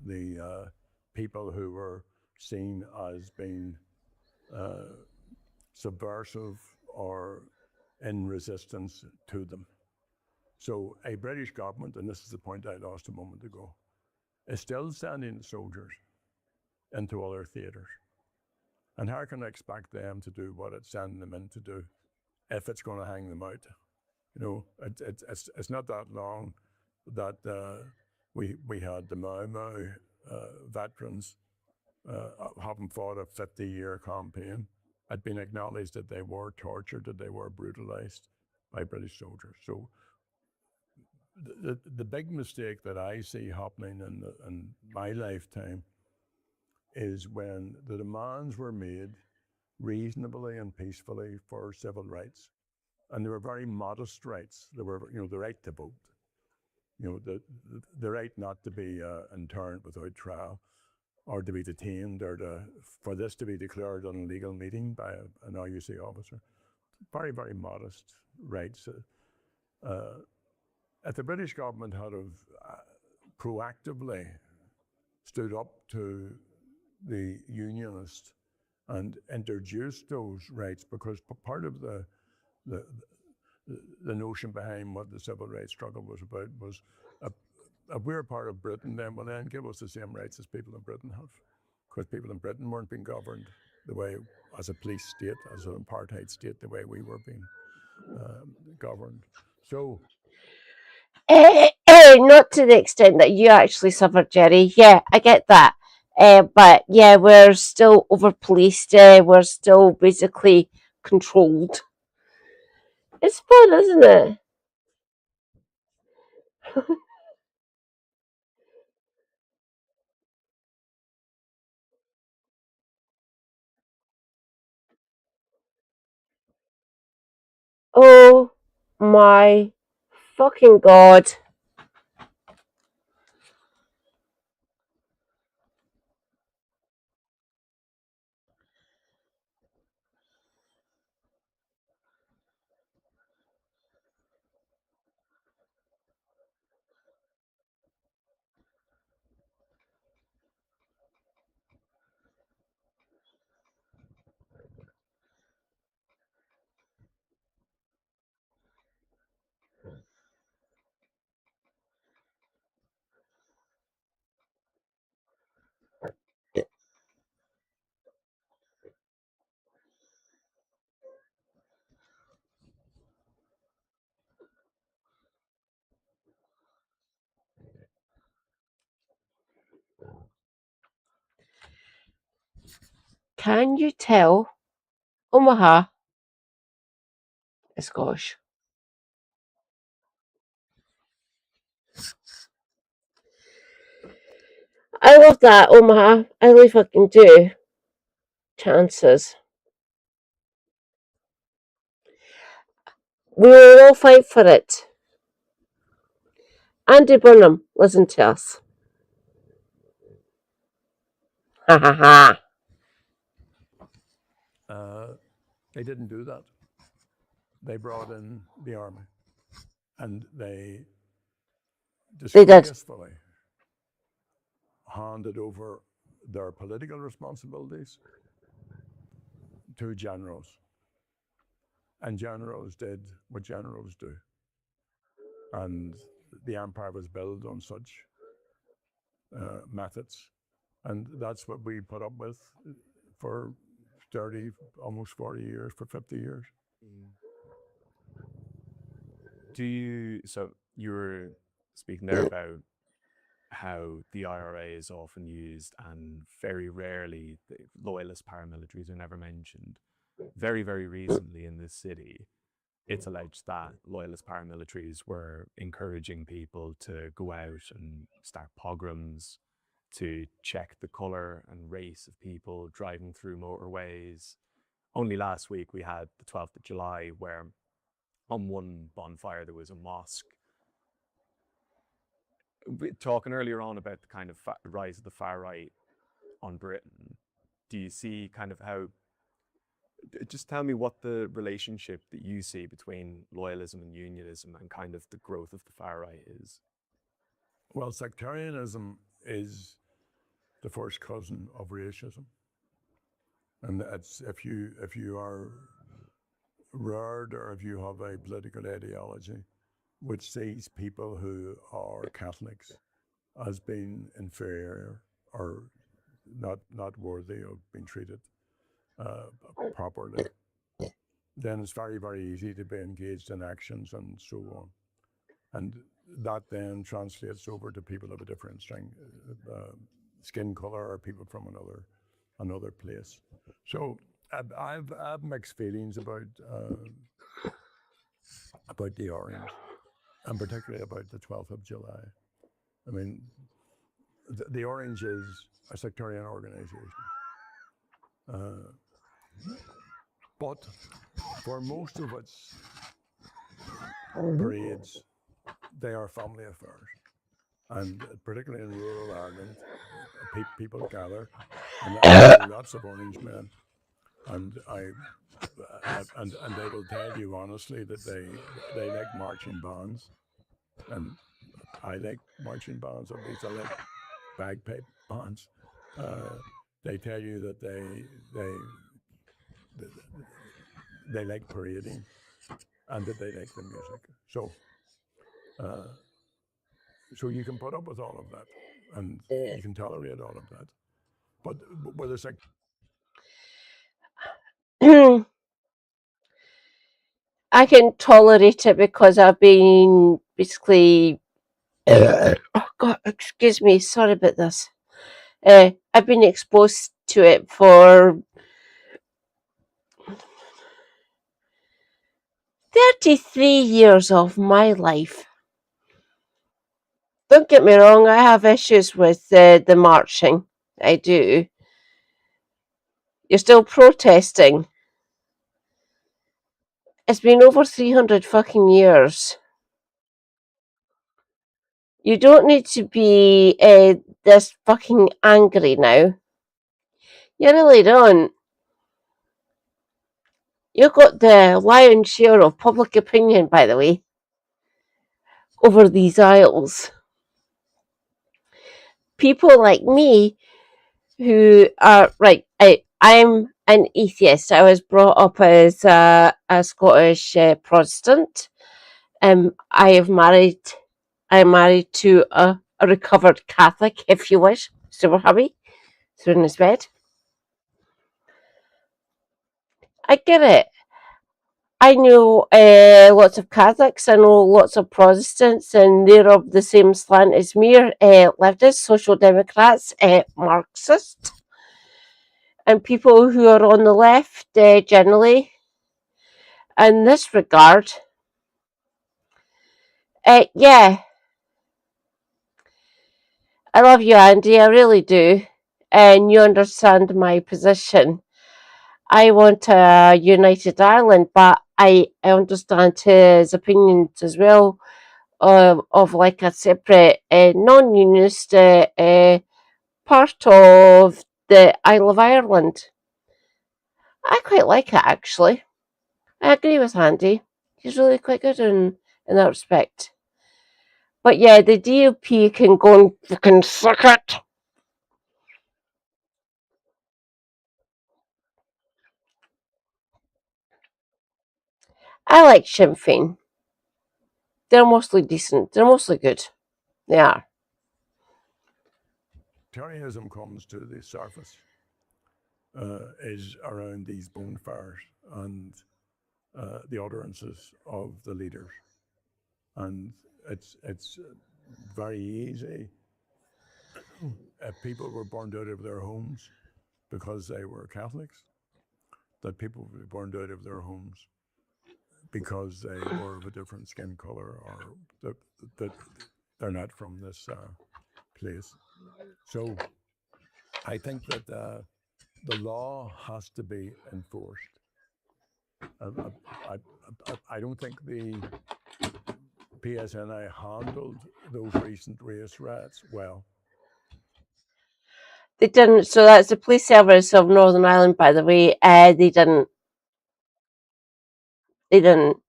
the people who were seen as being subversive or in resistance to them. So a British government, and this is the point I lost a moment ago, is still sending soldiers into other theatres. And how can I expect them to do what it's sending them in to do if it's going to hang them out? You know, it's not that long that we had the Mau Mau veterans having fought a 50-year campaign. Had been acknowledged that they were tortured, that they were brutalized by British soldiers. So the big mistake that I see happening in my lifetime is when the demands were made reasonably and peacefully for civil rights. And they were very modest rights. They were, you know, the right to vote, you know, the right not to be interned without trial or to be detained or for this to be declared an illegal meeting by an RUC officer. Very, very modest rights. If the British government had proactively stood up to the Unionists and introduced those rights, because part of the notion behind what the civil rights struggle was about was if we're part of Britain, then well, then give us the same rights as people in Britain have, because people in Britain weren't being governed the way, as a police state, as an apartheid state, the way we were being governed. So. Not to the extent that you actually suffered, Jerry. Yeah, I get that. But yeah, we're still over policed. We're still basically controlled. It's fun, isn't it? Oh my fucking god. Can you tell Omaha is Scottish? I love that, Omaha. I really fucking do. Chances. We will all fight for it. Andy Burnham, listen to us. Ha ha ha. They didn't do that. They brought in the army, and they disgracefully handed over their political responsibilities to generals. And generals did what generals do. And the empire was built on such methods. And that's what we put up with for 30, almost 40 years, for 50 years. Do you, so you were speaking there about how the IRA is often used and very rarely the loyalist paramilitaries are never mentioned. Very, very recently in this city, it's alleged that loyalist paramilitaries were encouraging people to go out and start pogroms, to check the colour and race of people driving through motorways. Only last week we had the 12th of July where on one bonfire there was a mosque. Talking earlier on about the kind of rise of the far right on Britain, do you see kind of how, just tell me what the relationship that you see between loyalism and unionism and kind of the growth of the far right is? Well, sectarianism is the first cousin of racism. And that's if you are reared or if you have a political ideology which sees people who are Catholics as being inferior or not worthy of being treated properly, then it's very, very easy to be engaged in actions and so on. And that then translates over to people of a different skin color or people from another place. So I've mixed feelings about the Orange, and particularly about the 12th of July. I mean, the Orange is a sectarian organization. But for most of its parades, they are family affairs. And particularly in rural Ireland, people gather, and I know lots of Orange men, and they will tell you honestly that they like marching bands, and I like marching bands. At least I like bagpipe bands. They tell you that they like parading, and that they like the music. So you can put up with all of that, and you can tolerate all of that. But whether it's like I can tolerate it because I've been basically. Oh God, excuse me. Sorry about this. I've been exposed to it for 33 years of my life. Don't get me wrong, I have issues with the marching. I do. You're still protesting. It's been over 300 fucking years. You don't need to be this fucking angry now. You really don't. You've got the lion's share of public opinion, by the way, over these isles. People like me who are, right, I'm an atheist. I was brought up as a Scottish Protestant. I'm married to a recovered Catholic, if you wish. Super happy. He's in his bed. I get it. I know lots of Catholics, I know lots of Protestants, and they're of the same slant as me, leftists, social democrats, Marxists, and people who are on the left generally. In this regard, yeah, I love you, Andy, I really do, and you understand my position. I want a united Ireland, but I understand his opinions as well. Of like a separate non-unionist part of the Isle of Ireland. I quite like it actually. I agree with Andy. He's really quite good in that respect. But yeah, the DUP can go and fucking suck it. I like Sinn Féin. They're mostly decent. They're mostly good. They are. sectarianism comes to the surface is around these bonfires and the utterances of the leaders. And it's very easy if people were burned out of their homes because they were Catholics, that people would be burned out of their homes because they were of a different skin color or that they're not from this place. So I think that the law has to be enforced. I don't think the PSNI handled those recent race riots well. They didn't. So that's the police service of Northern Ireland, by the way. They didn't. They didn't.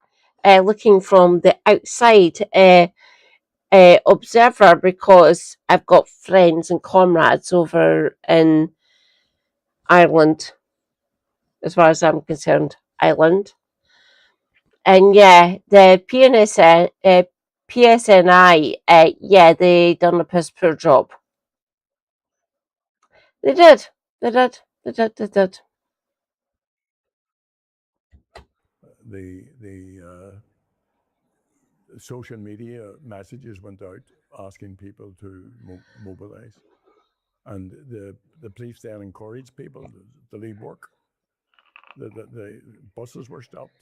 Looking from the outside observer, because I've got friends and comrades over in Ireland, as far as I'm concerned, Ireland. And yeah, the PSNI, yeah, they done a piss poor job. They did. They did. They did. They did. The social media messages went out asking people to mobilize, and the police then encouraged people to leave work. The buses were stopped.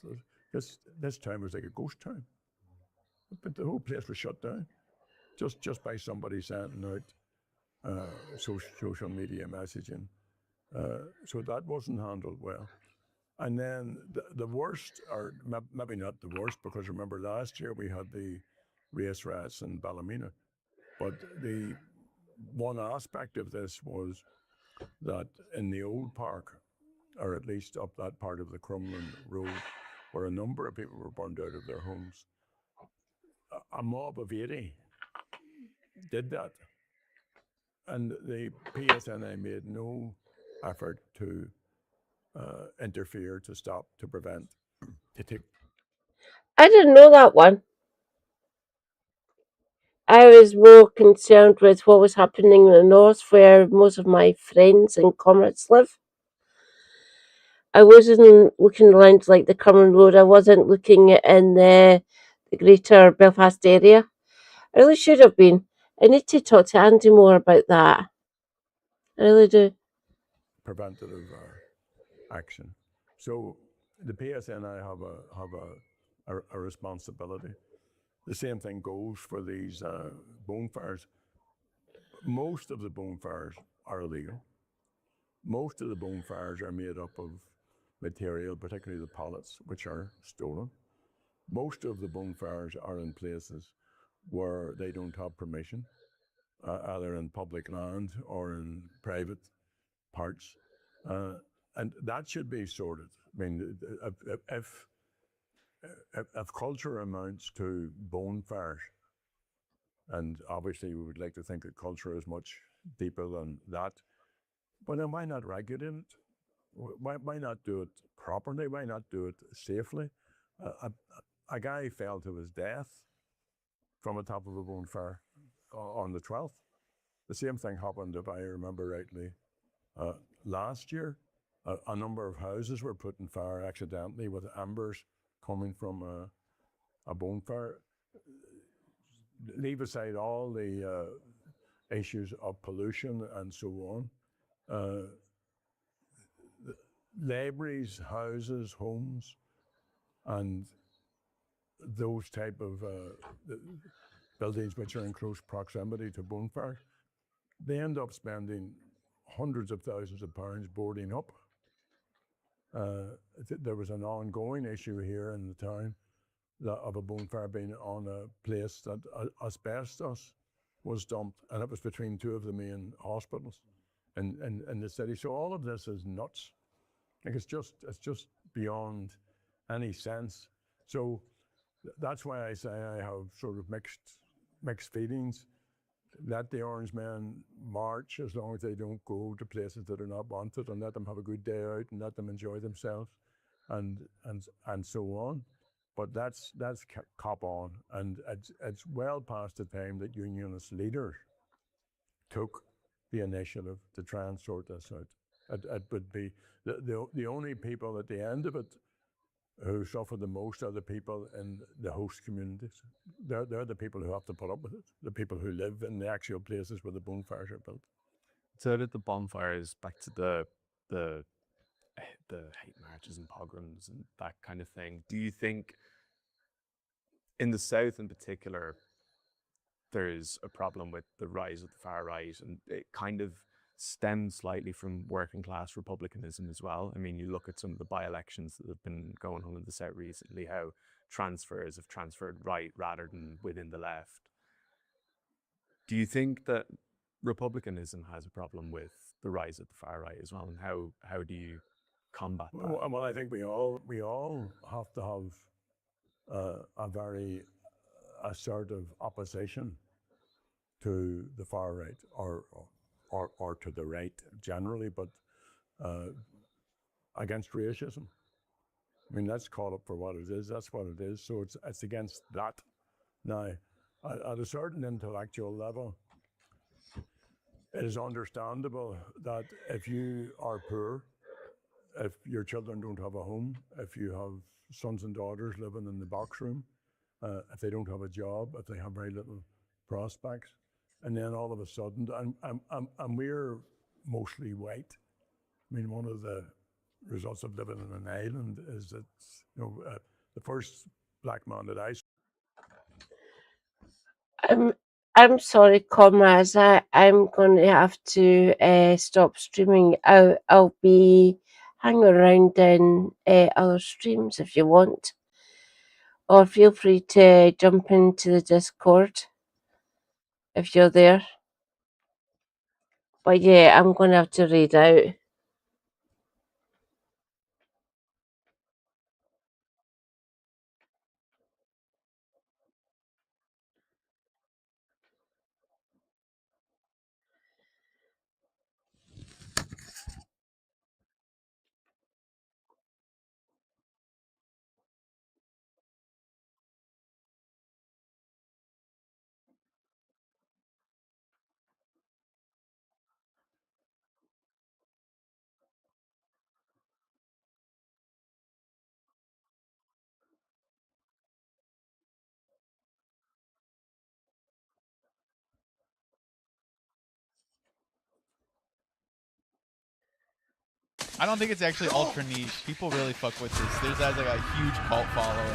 This town was like a ghost town, but the whole place was shut down just by somebody sending out social media messaging. So that wasn't handled well. And then the worst, or maybe not the worst, because remember last year we had the race riots in Ballymena. But the one aspect of this was that in the old park, or at least up that part of the Crumlin Road, where a number of people were burned out of their homes, a mob of 80 did that. And the PSNI made no effort to interfere, to stop, to prevent, to take. I didn't know that one. I was more concerned with what was happening in the north, where most of my friends and comrades live. I wasn't looking around like the Curran Road. I wasn't looking in the greater Belfast area. I really should have been. I need to talk to Andy more about that. I really do. Preventative action. So the PSNI have a responsibility. The same thing goes for these bonfires. Most of the bonfires are illegal. Most of the bonfires are made up of material, particularly the pallets, which are stolen. Most of the bonfires are in places where they don't have permission, either in public land or in private parts. And that should be sorted. I mean, if culture amounts to bonfires, and obviously we would like to think that culture is much deeper than that, but then why not regulate it? Why not do it properly? Why not do it safely? A guy fell to his death from the top of a bonfire on the 12th. The same thing happened, if I remember rightly, last year. A number of houses were put in fire accidentally with embers coming from a bonfire. Leave aside all the issues of pollution and so on. Libraries, houses, homes, and those type of buildings which are in close proximity to bonfires, they end up spending hundreds of thousands of pounds boarding up. There was an ongoing issue here in the town of a bonfire being on a place that asbestos was dumped, and it was between two of the main hospitals in the city. So all of this is nuts. Like it's just beyond any sense. So that's why I say I have sort of mixed feelings. Let the Orange Men march as long as they don't go to places that are not wanted, and let them have a good day out and let them enjoy themselves, and so on. But that's cop on, and it's well past the time that unionist leaders took the initiative to try and sort this out. It would be the only people at the end of it who suffer the most are the people in the host communities. They're the people who have to put up with it, the people who live in the actual places where the bonfires are built. So that the bonfires, back to the hate marches and pogroms and that kind of thing, do you think in the South in particular, there's a problem with the rise of the far right, and it kind of stems slightly from working class republicanism as well? I mean, you look at some of the by-elections that have been going on in the South recently, how transfers have transferred right rather than within the left. Do you think that republicanism has a problem with the rise of the far right as well, and how do you combat that? Well, I think we all have to have a very assertive opposition to the far right or to the right generally, but against racism. I mean, let's call it for what it is. That's what it is. So it's against that. Now, at a certain intellectual level, it is understandable that if you are poor, if your children don't have a home, if you have sons and daughters living in the box room, if they don't have a job, if they have very little prospects, and then all of a sudden, and we're mostly white. I mean, one of the results of living in an island is that, the first black man that I I'm sorry, comrades. I'm going to have to stop streaming. I'll be hanging around in other streams if you want, or feel free to jump into the Discord if you're there. But yeah, I'm going to have to read out. I don't think it's actually ultra niche. People really fuck with this. There's like a huge cult following.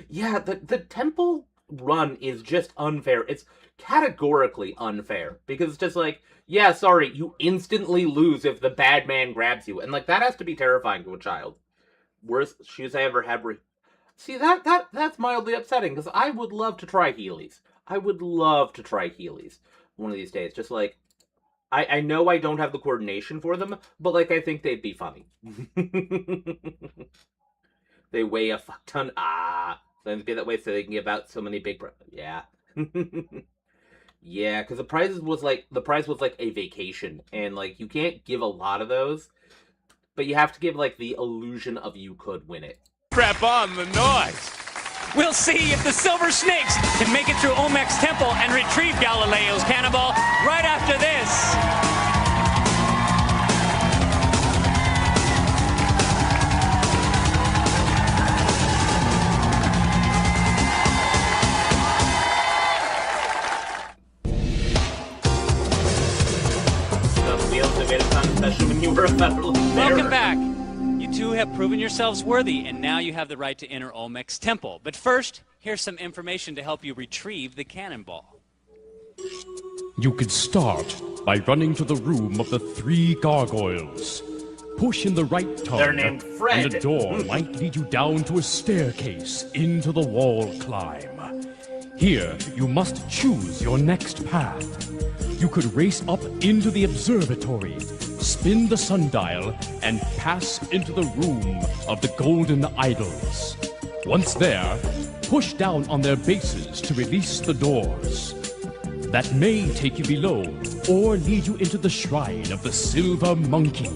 Yeah, the temple run is just unfair. It's categorically unfair because it's just like, yeah, sorry, you instantly lose if the bad man grabs you, and like that has to be terrifying to a child. Worst shoes I ever had were. See, that's mildly upsetting because I would love to try Heelys. I would love to try Heelys one of these days. Just like, I know I don't have the coordination for them, but like I think they'd be funny. They weigh a fuck ton. Let it be that way so they can give out so many big. Yeah. Yeah, because the prize was like a vacation, and like you can't give a lot of those, but you have to give like the illusion of you could win it. Crap on the noise. We'll see if the Silver Snakes can make it through Olmec's temple and retrieve Galileo's cannonball right after this. When you were Welcome back. You two have proven yourselves worthy, and now you have the right to enter Olmec's temple. But first, here's some information to help you retrieve the cannonball. You could start by running to the room of the 3 gargoyles. Push in the right tug, They're named Fred. and a door might lead you down to a staircase into the wall climb. Here, you must choose your next path. You could race up into the observatory, spin the sundial, and pass into the room of the golden idols. Once there, push down on their bases to release the doors. that may take you below or lead you into the shrine of the Silver Monkey.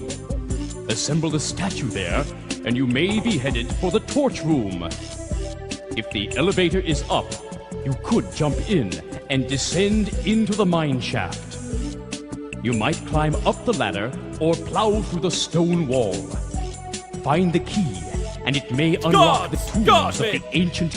Assemble a statue there, and you may be headed for the torch room. If the elevator is up, you could jump in and descend into the mine shaft. You might climb up the ladder or plow through the stone wall. Find the key, and it may unlock the tombs of the ancient